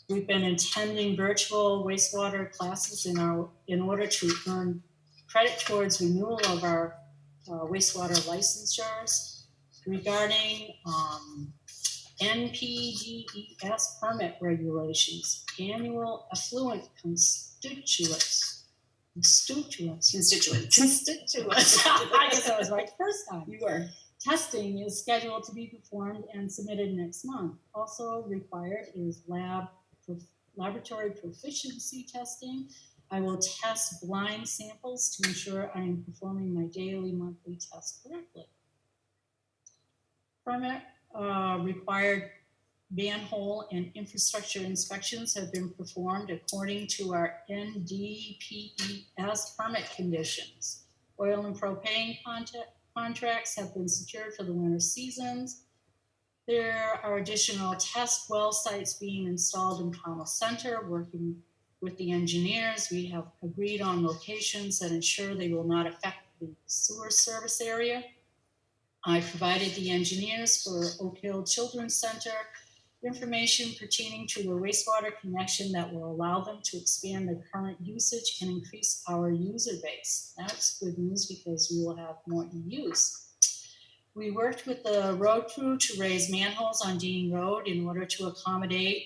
We've been attending virtual wastewater classes in order to earn credit towards renewal of our wastewater licensures. Regarding NPDES permit regulations, annual effluent constituents. I guess I was right first time. You were. Testing is scheduled to be performed and submitted next month. Also required is laboratory proficiency testing. I will test blind samples to ensure I am performing my daily, monthly tests correctly. Permit required manhole and infrastructure inspections have been performed according to our NDPES permit conditions. Oil and propane contracts have been secured for the winter seasons. There are additional test well sites being installed in Pownal Center. Working with the engineers, we have agreed on locations that ensure they will not affect the sewer service area. I provided the engineers for Oak Hill Children's Center information pertaining to the wastewater connection that will allow them to expand their current usage and increase our user base. That's good news because we will have more EUs. We worked with the road crew to raise manholes on Dean Road in order to accommodate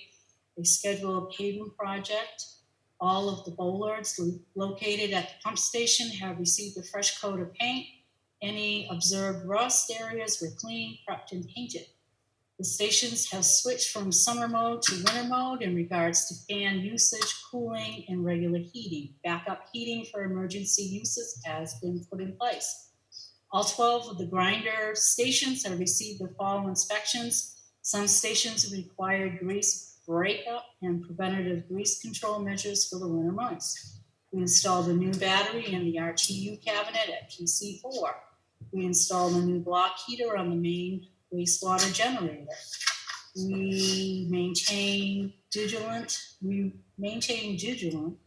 a scheduled paving project. All of the bollards located at the pump station have received a fresh coat of paint. Any observed rust areas were cleaned, prepped, and painted. The stations have switched from summer mode to winter mode in regards to fan usage, cooling, and regular heating. Backup heating for emergency uses has been put in place. All 12 of the grinder stations have received the fall inspections. Some stations require grease breakup and preventative grease control measures for the winter months. We installed a new battery in the RTU cabinet at PC4. We installed a new block heater on the main wastewater generator. We maintain vigilant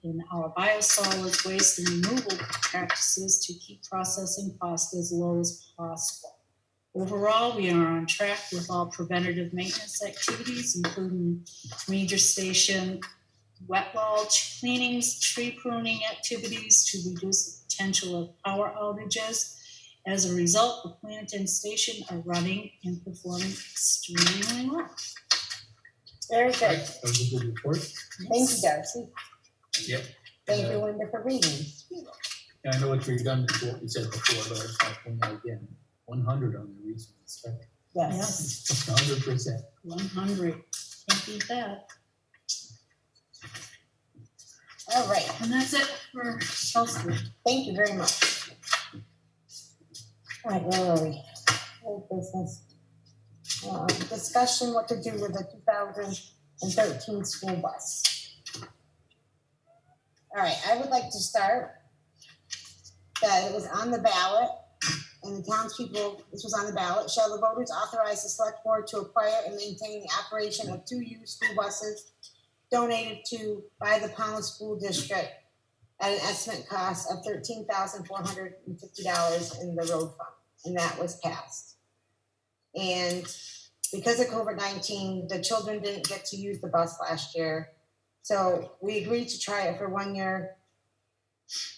in our biosolids waste and removal practices to keep processing costs as low as possible. Overall, we are on track with all preventative maintenance activities, including major station wet wall cleanings, tree pruning activities to reduce the potential of power outages. As a result, the plant and station are running and performing extremely well. Very Right, good. that was a good report. Thank you, Darcy. Yep. Thank you, Linda, for reading. And I know it's redundant to what we said before, but I just want to point out again, 100 on the recent inspection. Yes. 100%. 100. Can't beat that. All right. And that's it for Chelsea. Thank you very much. All right, where are we? Old business. Discussion what to do with the 2013 school bus. All right, I would like to start that it was on the ballot and the townspeople, this was on the ballot. Shall the voters authorize the select board to acquire and maintain the operation of 2 used school buses donated to by the Pownal School District at an estimate cost of $13,450 in the road fund, and that was passed. And because of COVID-19, the children didn't get to use the bus last year, so we agreed to try it for 1 year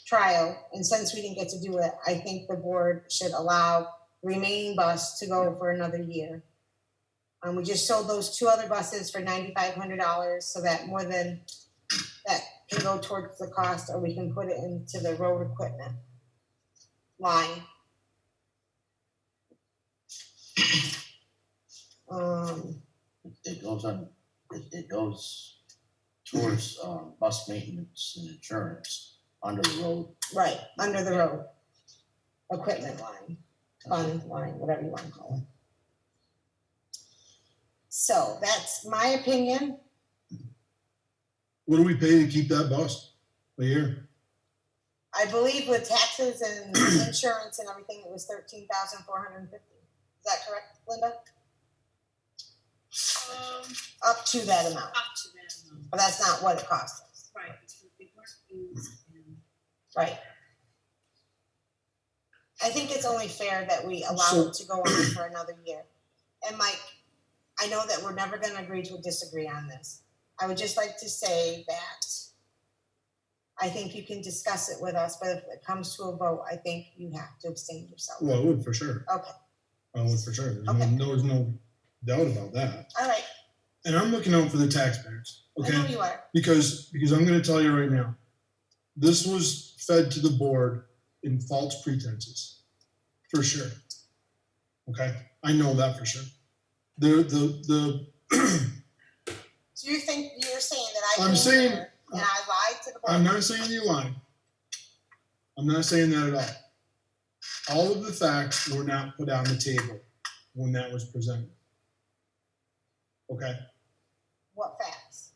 trial. And since we didn't get to do it, I think the board should allow the remaining bus to go for another year. We just sold those 2 other buses for $9,500, so that more than that can go towards the cost, or we can put it into the road equipment line. It goes towards bus maintenance and insurance under the road. Right, under the road equipment line, fund line, whatever you want to call it. So that's my opinion. What do we pay to keep that bus a year? I believe with taxes and insurance and everything, it was $13,450. Is that correct, Linda? Up to that amount, Up to that amount. but that's not what it cost us. Right. They weren't used and Right. I think it's only fair that we allow So- it to go on for another year. And Mike, I know that we're never gonna agree to disagree on this. I would just like to say that I think you can discuss it with us, but if it comes to a vote, I think you have to abstain yourself. Well, I would for sure. Okay, I would for sure. Okay. There's no doubt about that. all right, And I'm looking out for the taxpayers, I know okay? you are. Because I'm gonna tell you right now, this was fed to the board in false pretenses, for sure. Okay, I know that for sure. The So you're saying that I I'm came saying- here and I lied to the board? I'm not saying you lied. I'm not saying that at all. All of the facts were not put on the table when that was presented. Okay? What facts?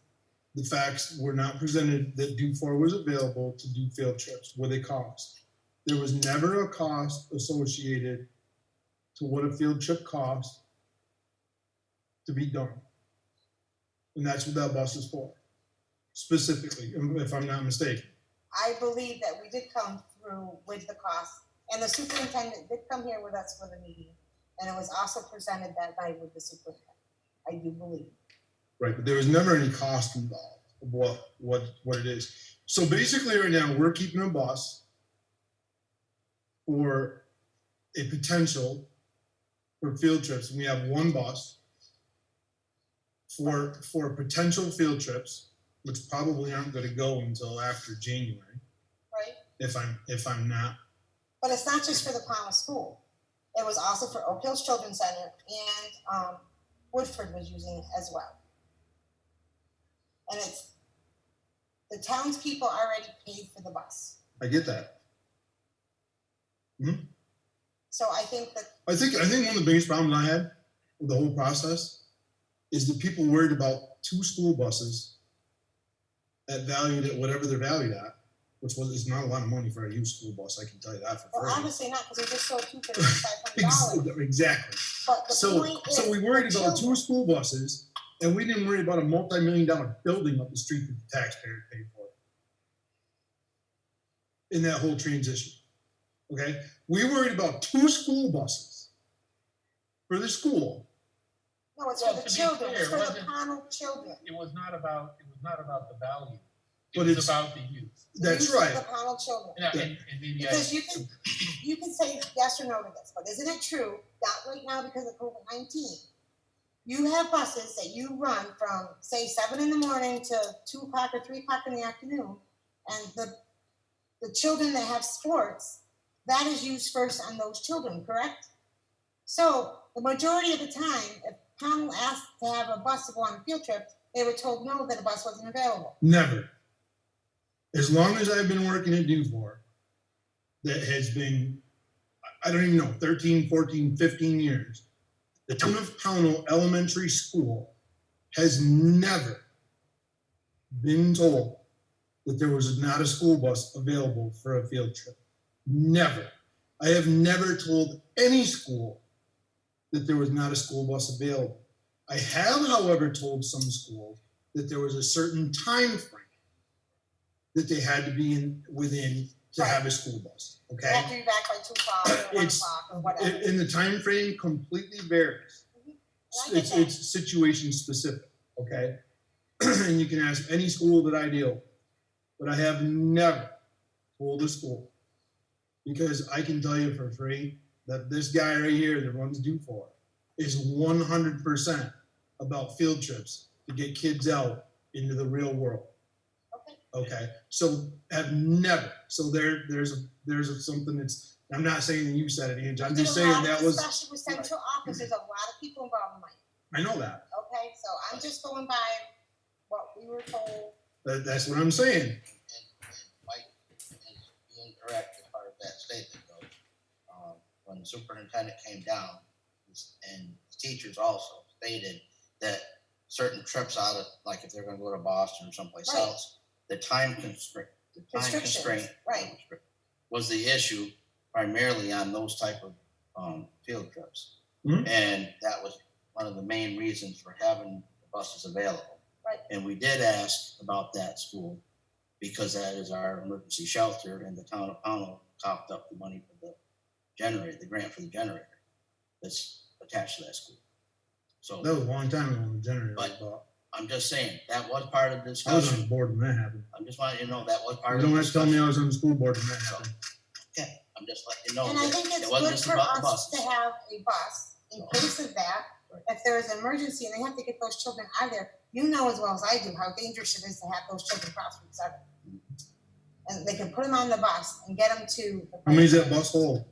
The facts were not presented that D4 was available to do field trips with a cost. There was never a cost associated to what a field trip cost to be done. And that's what that bus is for, specifically, if I'm not mistaken. I believe that we did come through with the cost, and the superintendent did come here with us for the meeting, and it was also presented that night with the superintendent. I do believe. Right, but there was never any cost involved of what it is. So basically right now, we're keeping a bus for a potential for field trips. And we have one bus for potential field trips, which probably aren't gonna go until after January, right? if I'm not. But it's not just for the Pownal School. It was also for Oak Hills Children's Center, and Woodford was using it as well. And it's, the townspeople already paid for the bus. I get that. So I think that, I think one of the biggest problems I had with the whole process is that people worried about 2 school buses that valued at whatever they're valued at, which is not a lot of money for a used school bus. I can tell you that for well, free. obviously not, because we just sold 2 for $500. Exactly. But the So point is, we worried the about 2 children- school buses, and we didn't worry about a multi-million-dollar building up the street that the taxpayers paid for in that whole transition. Okay, we worried about 2 school buses for the school. No, it's Well, for the to be children, clear, it's for it the wasn't- Pownal children. It was not about the value. It But was it's- about the youth. That's Use of right. The Pownal children. And maybe Because you can say yes or no to this, but isn't it true, not right now because of COVID-19, you have buses that you run from, say, 7 in the morning to 2 o'clock or 3 o'clock in the afternoon, and the children that have sports, that is used first on those children, correct? So the majority of the time, if Pownal asked to have a bus to go on a field trip, they were told no, that a bus wasn't available. Never. As long as I've been working at Dufour, that has been, I don't even know, 13, 14, 15 years, the town of Pownal Elementary School has never been told that there was not a school bus available for a field trip. Never. I have never told any school that there was not a school bus available. I have, however, told some schools that there was a certain time frame that they had to be within to have a school bus. They Okay, have to be back by 2 o'clock or 1 It's- o'clock or whatever. and the time frame completely varies. I get that. It's situation specific. Okay, and you can ask any school that I deal with, but I have never told a school, because I can tell you for free that this guy right here that runs Dufour is 100% about field trips to get kids out into the real world. Okay, so have never. So there's something that's. I'm not saying that you said it, Angie. I'm We did just a saying lot of that was. discussion with central office, there's a lot of people involved in mine, I know that. okay? So I'm just going by what we were told. That's what I'm saying. And Mike is incorrect as far as that statement goes. When the superintendent came down, and teachers also stated that certain trips out of, like if they're gonna go to Boston or someplace Right. else, the time constraint Restrictions, right. was the issue primarily on those type of field trips. Mhm. And that was one of the main reasons for having the buses available. Right. And we did ask about that school because that is our emergency shelter, and the town of Pownal coughed up the money for the generator, the grant for the generator that's attached to that school. So That was a long time ago when the generator was But- bought. I'm just saying, that was part of the I was discussion. on the board when that happened. I'm just wanting you to know that was part You of the don't have to tell me discussion. I was on the school board when that happened. Okay, I'm just letting you know And I that think it's it wasn't good just for about the us buses. to have a bus in case of that. Right. If there is an emergency and they have to get those children out of there, you know as well as I do how dangerous it is to have those children cross Route 7. And they can put them on the bus and get them to. the How many's place. that bus hold?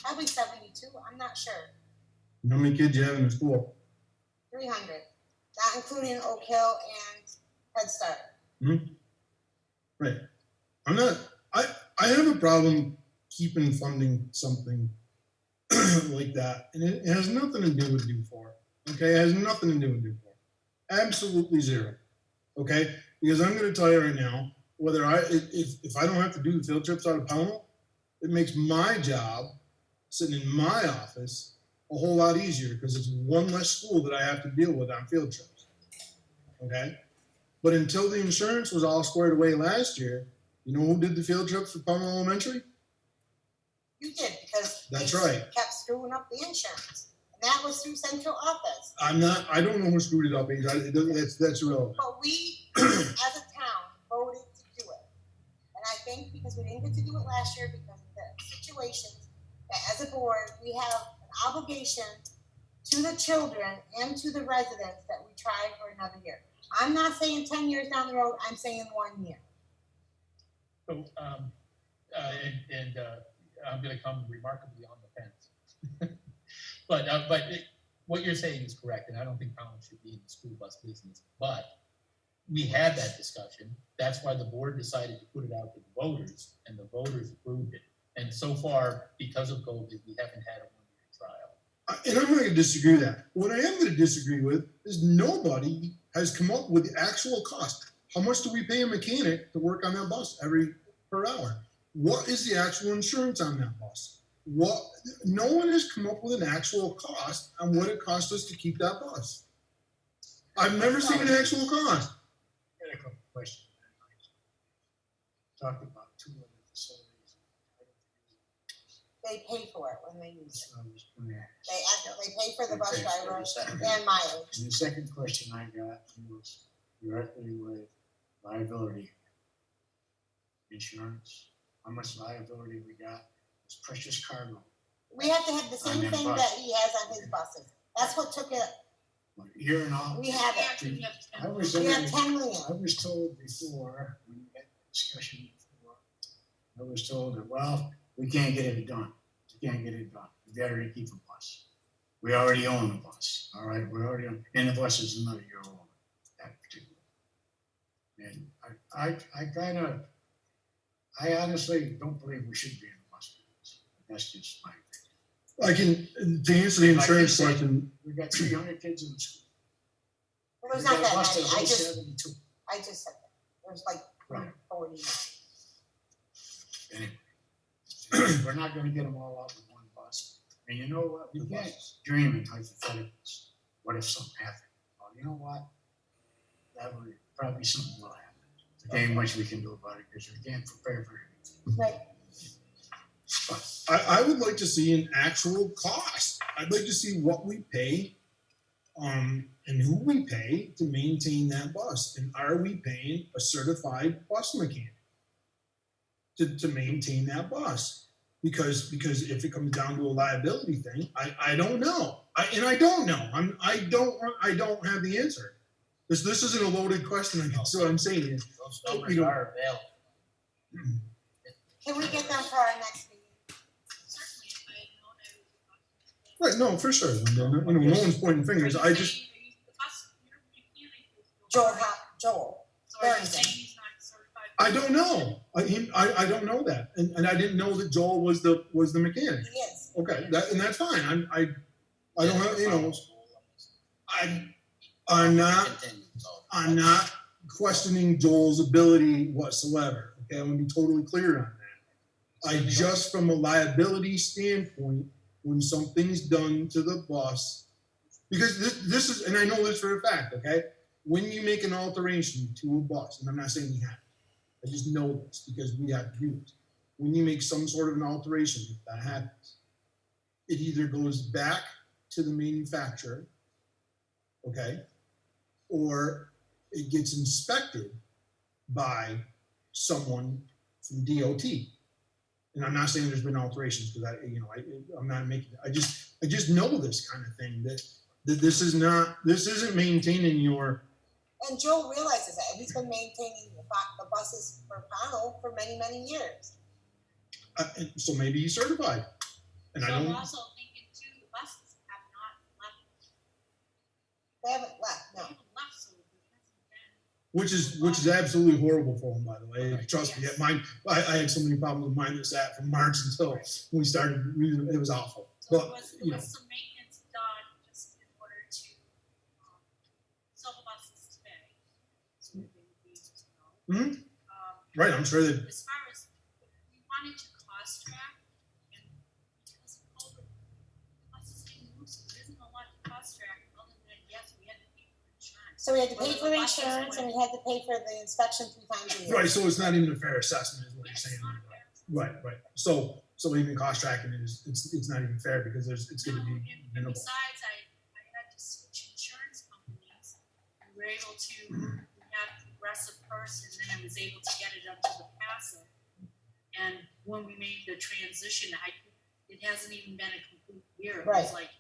Probably 72, I'm not sure. How many kids you have in the school? 300, not including Oak Hill and Head Start. Right. I'm not. I have a problem keeping funding something like that, and it has nothing to do with Dufour. Okay, it has nothing to do with Dufour. Absolutely zero. Okay, because I'm going to tell you right now, whether if I don't have to do the field trips out of Pownal, it makes my job sitting in my office a whole lot easier because it's one less school that I have to deal with on field trips. Okay, but until the insurance was all squared away last year, you know who did the field trips for Pownal Elementary? You did, because That's they right. kept screwing up the insurance. And that was through central office. I don't know who screwed it up, that's irrelevant. But we, as a town, voted to do it. And I think because we didn't get to do it last year because of the situations, that as a board, we have an obligation to the children and to the residents that we try for another year. I'm not saying 10 years down the road, I'm saying 1 year. So, I'm gonna come remarkably on the fence. But what you're saying is correct, and I don't think Pownal should be in the school bus business, but we had that discussion. That's why the board decided to put it out to the voters, and the voters approved it. And so far, because of COVID, we haven't had a 1-year trial. And I'm not gonna disagree with that. What I am gonna disagree with is nobody has come up with the actual cost. How much do we pay a mechanic to work on that bus per hour? What is the actual insurance on that bus? No one has come up with an actual cost on what it costs us to keep that bus. I've never seen an actual cost. I got a couple questions. Talked about 2 other facilities. They pay for it when they use it. So I was gonna ask. They pay for the bus Okay, driver so the and mileage. And the second question I got was directly with liability insurance. How much liability we got? It's precious cargo. We have to have the same On them thing buses. that he has on his buses. That's what took it. Like, year and all. We have it. I was We have already- 10 million. I was told before, when we had the discussion before, I was told that, well, we can't get it done. We can't get it done. We better keep a bus. We already own the bus, all right? We already own, and the bus is another year old, that particular. And I honestly don't believe we should be in the bus business. That's just my opinion. To answer the Like you insurance said, question, We got 300 kids in the school. Well, there's We not got a that bus many. that holds 72. I just said that. There's like Right. 49. Anyway, we're not gonna get them all out with one bus. And you know what? We can't dream in hypotheticals. What if something happened? Well, you know what? That would probably something will happen. There ain't much we can do about it because we can't prepare for anything. Right. I would like to see an actual cost. I'd like to see what we pay, and who we pay to maintain that bus. And are we paying a certified bus mechanic to maintain that bus? Because if it comes down to a liability thing, I don't know. I don't know. I don't have the answer. This isn't a loaded question. I guess what I'm saying is, Those numbers You know- are available. Can we get them for our next meeting? Certainly, if I had known I would have. right? No, for sure. Linda. No one's pointing fingers. Are you I just saying- are you- the bus- your mechanic is Joel. So are you Thursday. saying he's not certified? I don't know. I don't know that, and I didn't know that Joel was the mechanic. He is. Okay, and that's fine. I don't have I'm not questioning Joel's ability whatsoever. Okay, I'm gonna be totally clear on that. Just from a liability standpoint, when something's done to the bus, because this is, and I know this for a fact. Okay, when you make an alteration to a bus, and I'm not saying you have, I just know this because we have to do this. When you make some sort of an alteration, if that happens, it either goes back to the manufacturer, okay, or it gets inspected by someone from DOT. And I'm not saying there's been alterations because I'm not making. I just know this kind of thing that this isn't maintaining your. And Joel realizes that. He's been maintaining the buses for Pownal for many, many years. So maybe he's certified, and So I I'm don't. also thinking too, the buses have not left. They haven't left, They no. haven't left, so there hasn't been. Which is absolutely horrible for him, by the way. Right. Trust me, Yes. I had so many problems with mine that sat from March until we started using it. It was awful. So But there was some maintenance done just in order to sell the buses today. So that they would be able to go. Mhm. Right, I'm sure that As far as, we wanted to cost track, and because of COVID, the buses didn't move, so there isn't a lot to cost track, other than, yes, we had to pay for insurance. So we had to pay Whether for the buses insurance and we went- had to pay for the inspection 3 times a year. right. So it's not even a fair assessment, is what you're Yes, saying. not a fair assessment. Right. So even cost tracking it's not even fair because it's going to No, be and minimal. besides, were able to, we had progressive first, and then I was able to get it up to the passive. And when we made the transition, it hasn't even been a complete year. It was Right. like,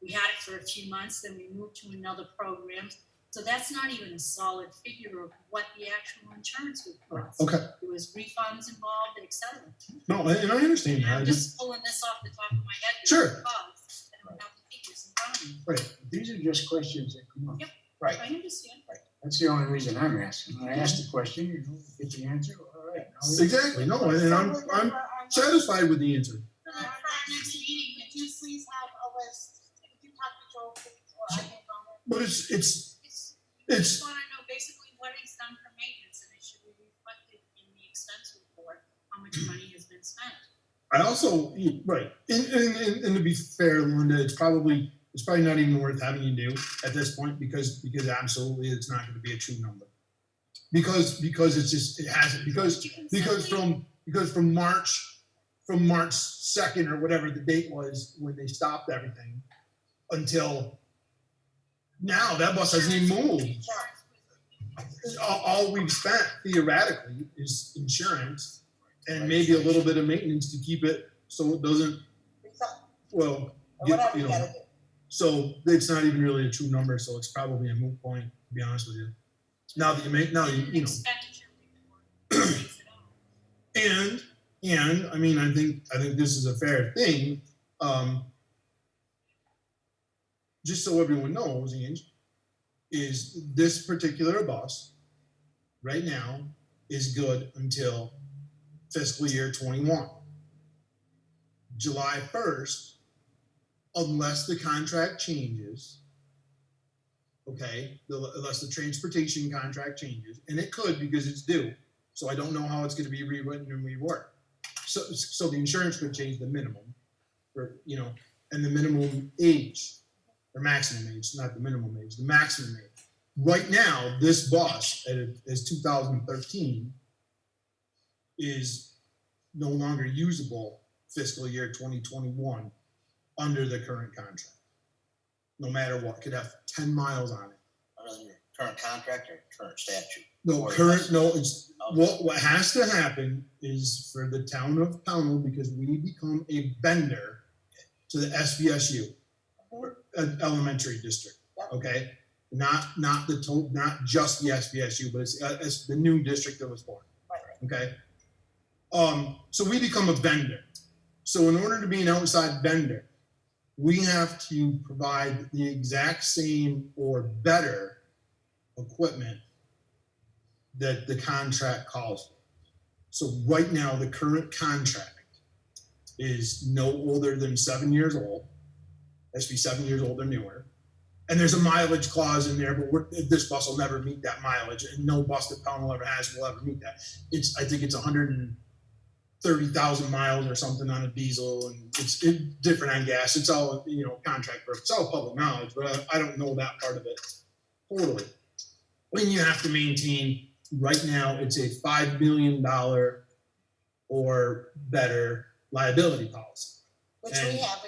we had it for a few months, then we moved to another program. So that's not even a solid figure of what the actual insurance would cost. Okay. There was refunds involved, et cetera. No, and I understand And that. I I'm just, just pulling this off the top of my head. Sure. Because I don't have the figures in front of me. right. These are just questions that come up. Yep. Right. I understand. That's the only reason I'm asking. I asked the question, you know, get the answer, all right. now we- Exactly. No, and I'm satisfied with the answer. For our next meeting, Could you please have a list, if you talk to Joel, please, or I can comment. But it's I just wanna know basically what is done for maintenance, and it should be reflected in the expense report, how much money has been spent. I also, right, and to be fair, Linda, it's probably not even worth having you do at this point because absolutely it's not going to be a true number. Because it's just, it hasn't, because from March 2nd or whatever the date was when they stopped everything until now, that bus hasn't even moved. All we've spent theoretically is insurance and maybe a little bit of maintenance to keep it so it doesn't, well, Or whatever you you know, gotta do. so it's not even really a true number, so it's probably a moot point, to be honest with you. Now that you make, now you know, Expenditure report lays it out. and I mean, I think this is a fair thing. Just so everyone knows, Ange, is this particular bus right now is good until fiscal year 21. July 1st, unless the contract changes, okay, unless the transportation contract changes, and it could because it's due. So I don't know how it's going to be rewritten and reworked. So the insurance could change the minimum, or and the minimum age, or maximum age, not the minimum age, the maximum age. Right now, this bus as 2013 is no longer usable fiscal year 2021 under the current contract. No matter what, could have 10 miles on it. Other than your current contract or current statute? No, it's what has to happen is for the town of Pownal, because we become a vendor to the SVSU elementary district. Okay, not just the SVSU, but it's the new district that was formed. Okay, so we become a vendor. So in order to be an outside vendor, we have to provide the exact same or better equipment that the contract calls for. So right now, the current contract is no older than 7 years old. Has to be 7 years old or newer. And there's a mileage clause in there, but this bus will never meet that mileage, and no bus that Pownal ever has will ever meet that. I think it's 130,000 miles or something on a diesel, and it's different on gas. It's all contract purpose. It's all public knowledge, but I don't know that part of it totally. When you have to maintain, right now, it's a $5 million or better liability policy. Which we have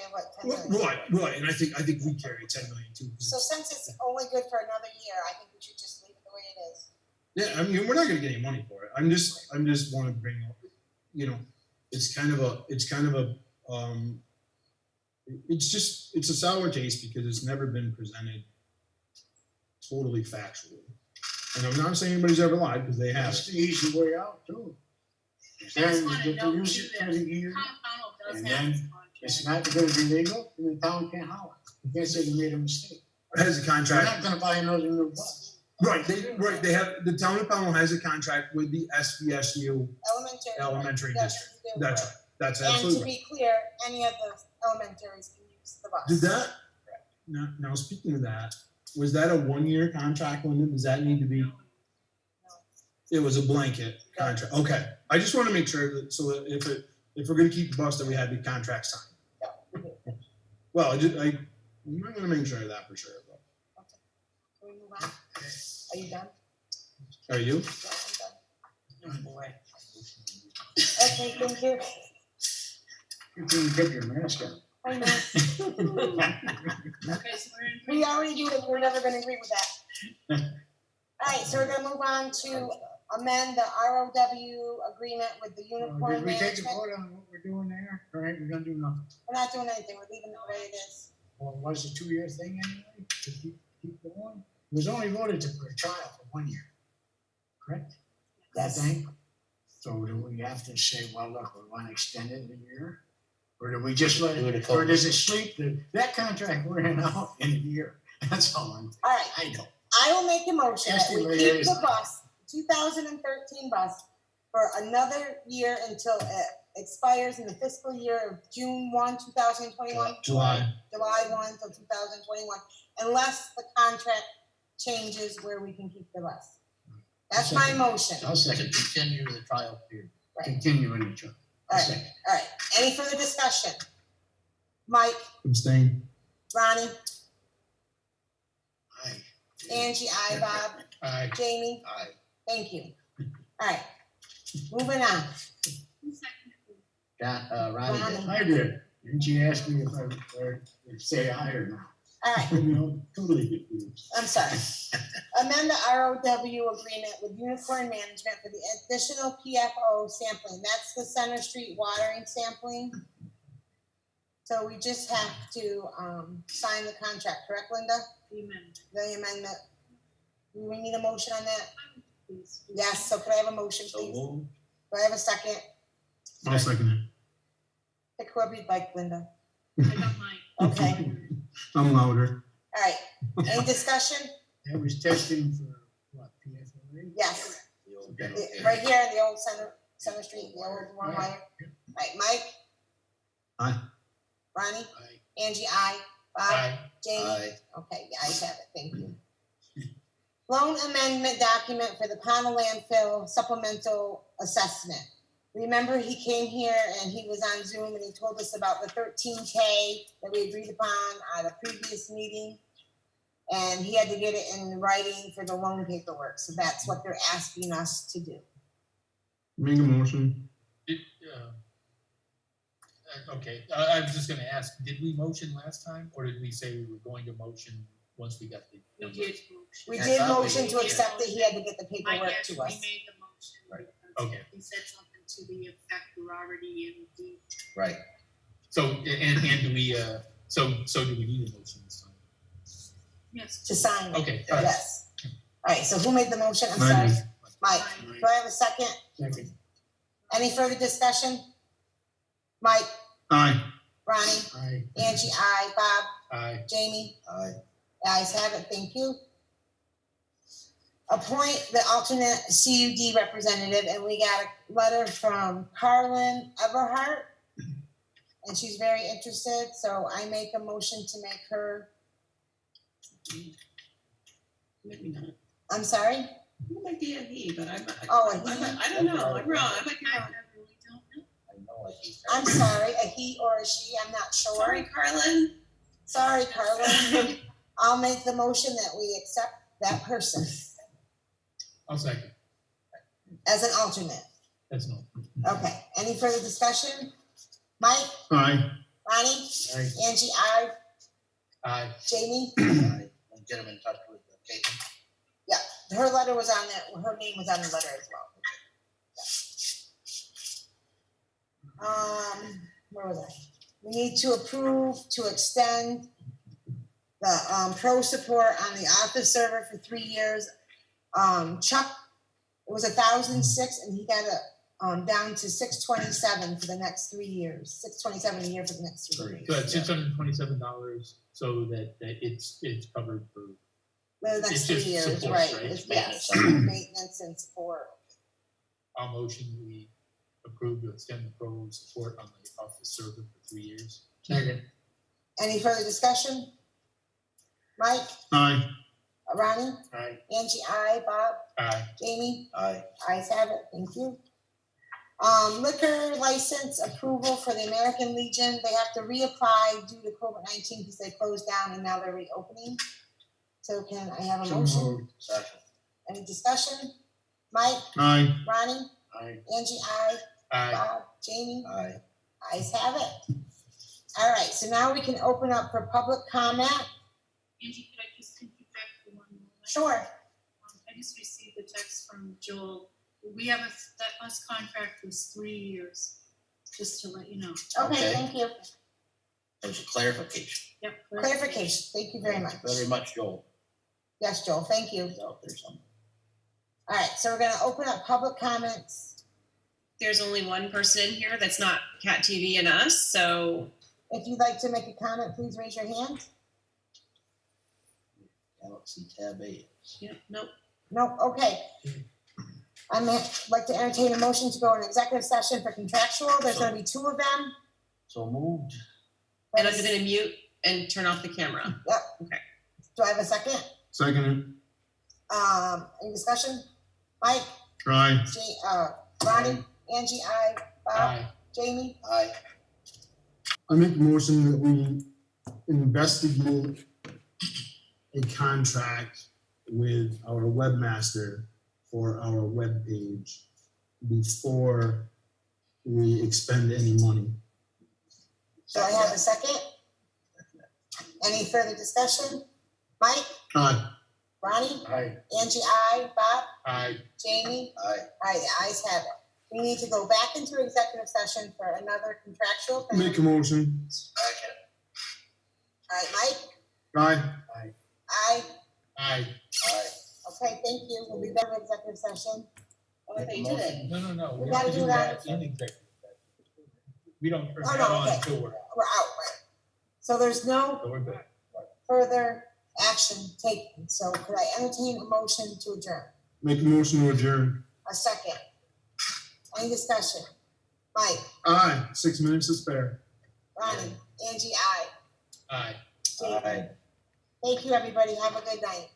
what, 10 million? Right, and I think we carry 10 million too. So since it's only good for another year, I think we should just leave it the way it is. Yeah, I mean, we're not gonna get any money for it. I'm just want to bring up, it's a sour taste because it's never been presented totally factually. And I'm not saying anybody's ever lied, because they have. That's the easy way out too. I just wanna Get to note use too it that for the year, Pownal does and have then its contract. it's not gonna be legal, and the town can't holler. You can't say you made a mistake. It has a We're contract. not gonna buy another new bus. Right, they have, the town of Pownal has a contract with the SVSU elementary district. That's right. That's And to absolutely right. be clear, any of the elementaries can use the bus. Did that, now speaking of that, was that a 1-year contract, Linda? Does that need to be? It was a blanket contract. Okay, I just want to make sure that, so that if we're gonna keep the bus, that we had the contract signed. Well, I'm gonna make sure of that for sure. Can we move on? Are you done? Are you? Yeah, I'm done. Okay, thank you. You can get your mask on. I know. Okay, so we're in. We already do it, we're never gonna agree with that. right, so we're gonna move on to amend the ROW agreement with the unicorn Did we take a management. vote on what we're doing there? All right, we're gonna do nothing. We're not doing anything, we're leaving it the way it is. Well, was it a 2-year thing anyway? To keep going? It was only voted for a trial for 1 year. Correct? Yes. I think. So do we have to say, well, look, we want to extend it a year? Or do we just let Do it a it, couple or does it sleep, that contract we're in out in a year? That's all I'm, All right, I know. I will make a motion that we Estimate keep is- the bus, 2013 bus, for another year until it expires in the fiscal year of June 1, 2021. July. July 1 till 2021, unless the contract changes where we can keep the bus. That's my motion. I'll To second, continue the trial period. continue in each other. All right, all right. Any further discussion? Mike, Abstain. Ronnie, Aye. Angie, I, Bob, Aye. Jamie, Aye. thank you. All right, moving on. Who seconded it? John, Ronnie did. I did. And she asked me if I would say aye or not. All right, You know, totally confused. I'm sorry. Amend the ROW agreement with Unicorn Management for the additional PFO sampling. That's the Center Street watering sampling. So we just have to sign the contract, correct, Linda? The amendment, The amendment. Do we need a motion on that? please. Yes, so could I have a motion, So please? moved. Do I have a second? I'll second it. Pick whoever you'd like, Linda. I got mine. Okay, I'm louder. all right. Any discussion? I was testing for what, PFOA? Yes. The old Okay. dental Right care. here in the old Center Street, the old one wire. Right, Mike? Aye. Ronnie? Aye. Angie, I. Bob? Aye. Jamie? Aye. Okay, the ayes have it, thank you. Loan amendment document for the Pownal landfill supplemental assessment. Remember, he came here and he was on Zoom and he told us about the 13K that we agreed upon at a previous meeting. And he had to get it in writing for the loan paperwork, so that's what they're asking us to do. Make a motion. Okay, I was just gonna ask, did we motion last time, or did we say we were going to motion once we got the? We numbers? did motion. We Yeah, did I thought we motion to did accept that he had to get the I paperwork guess to we us. made the motion Right. because Okay. he said something to the effect we're already in the. Right. So, and do we, so do we need a motion this time? Yes. To sign it, Okay, all right. yes. All right, so who made the motion? I'm I sorry, did. Mike. Aye. Do I have a second? Second. Any further discussion? Mike, Aye. Ronnie, Aye. Angie, I, Bob, Aye. Jamie, Aye. the ayes have it, thank you. Appoint the alternate CUD representative, and we got a letter from Carlin Everhart. And she's very interested, so I make a motion to make her, Maybe not. I'm sorry? It might be a he, but I'm. Oh, a I'm- he. I don't know. I'm wrong. I might be I wrong. really don't know. I know, I keep. I'm sorry, a he or a she, I'm not sure. Sorry, Carlin. Sorry, Carlin. I'll make the motion that we accept that person I'll second, as an alternate. that's no. Okay, any further discussion? Mike, Aye. Ronnie, Aye. Angie, I, Aye. Jamie? Aye. I'll get him in touch with Kate. Her letter was on that, her name was on the letter as well. Where was I? We need to approve to extend the pro support on the office server for 3 years. Chuck, it was 1,006 and he got it down to 627 for the next 3 years. 627 a year for the next 3 years. So that's $627, so that it's covered for, The next It's 3 just years, support, right? right? It's- Maintenance. Yes, maintenance and support. our motion, we approve to extend the pro support on the office server for 3 years. Second. Any further discussion? Mike, Aye. Ronnie, Aye. Angie, I, Bob, Aye. Jamie, Aye. ayes have it, thank you. Liquor license approval for the American Legion, they have to reapply due to COVID-19 because they closed down and now they're reopening. So can I have a So motion? moved. Second. Any discussion? Mike, Aye. Ronnie, Aye. Angie, I, Aye. Bob, Jamie, Aye. ayes have it. All right, so now we can open up for public comment. Angie, could I just interject for one moment? Sure. I just from Joel. We have that bus contract was 3 years, just to let you know. Okay, Okay. thank you. There's a clarification. Yep. Clarification, thank you very much. Very much, Joel. Yes, Joel, thank you. He's out there somewhere. All right, so we're gonna open up public comments. There's only one person in here that's not Cat TV and us, so If you'd like to make a comment, please raise your hand. Galaxy Tab A. yeah, nope. No, okay. I'd like to entertain a motion to go in executive session for contractual. There's gonna be 2 of them. So moved. And I'm gonna mute and turn off the camera. Do I have a second? Second, Any discussion? Mike, aye. Ronnie, Angie, I, Bob, Aye. Jamie? Aye. I make a motion that we investigate a contract with our webmaster for our webpage before we expend any money. Do I have a second? Any further discussion? Mike, Aye. Ronnie, Aye. Angie, I, Bob, Aye. Jamie? Aye. Aye, the ayes have it. We need to go back into executive session for another contractual thing. Make a motion. Second. All right, Mike, Aye. aye. Aye. Aye. Okay, thank you. We'll be back in executive session. Oh, I thought you did it. No. We We gotta have to do do that. that in executive session. We don't turn Oh, that no, on okay. until we're out. We're out, right? So there's no So we're back. further action taken. So could I entertain a motion to adjourn? Make a motion to adjourn. A second. Any discussion? Mike, Aye. 6 minutes to spare. Ronnie, Angie, I. Aye. Jamie. Aye. Thank you, everybody. Have a good night.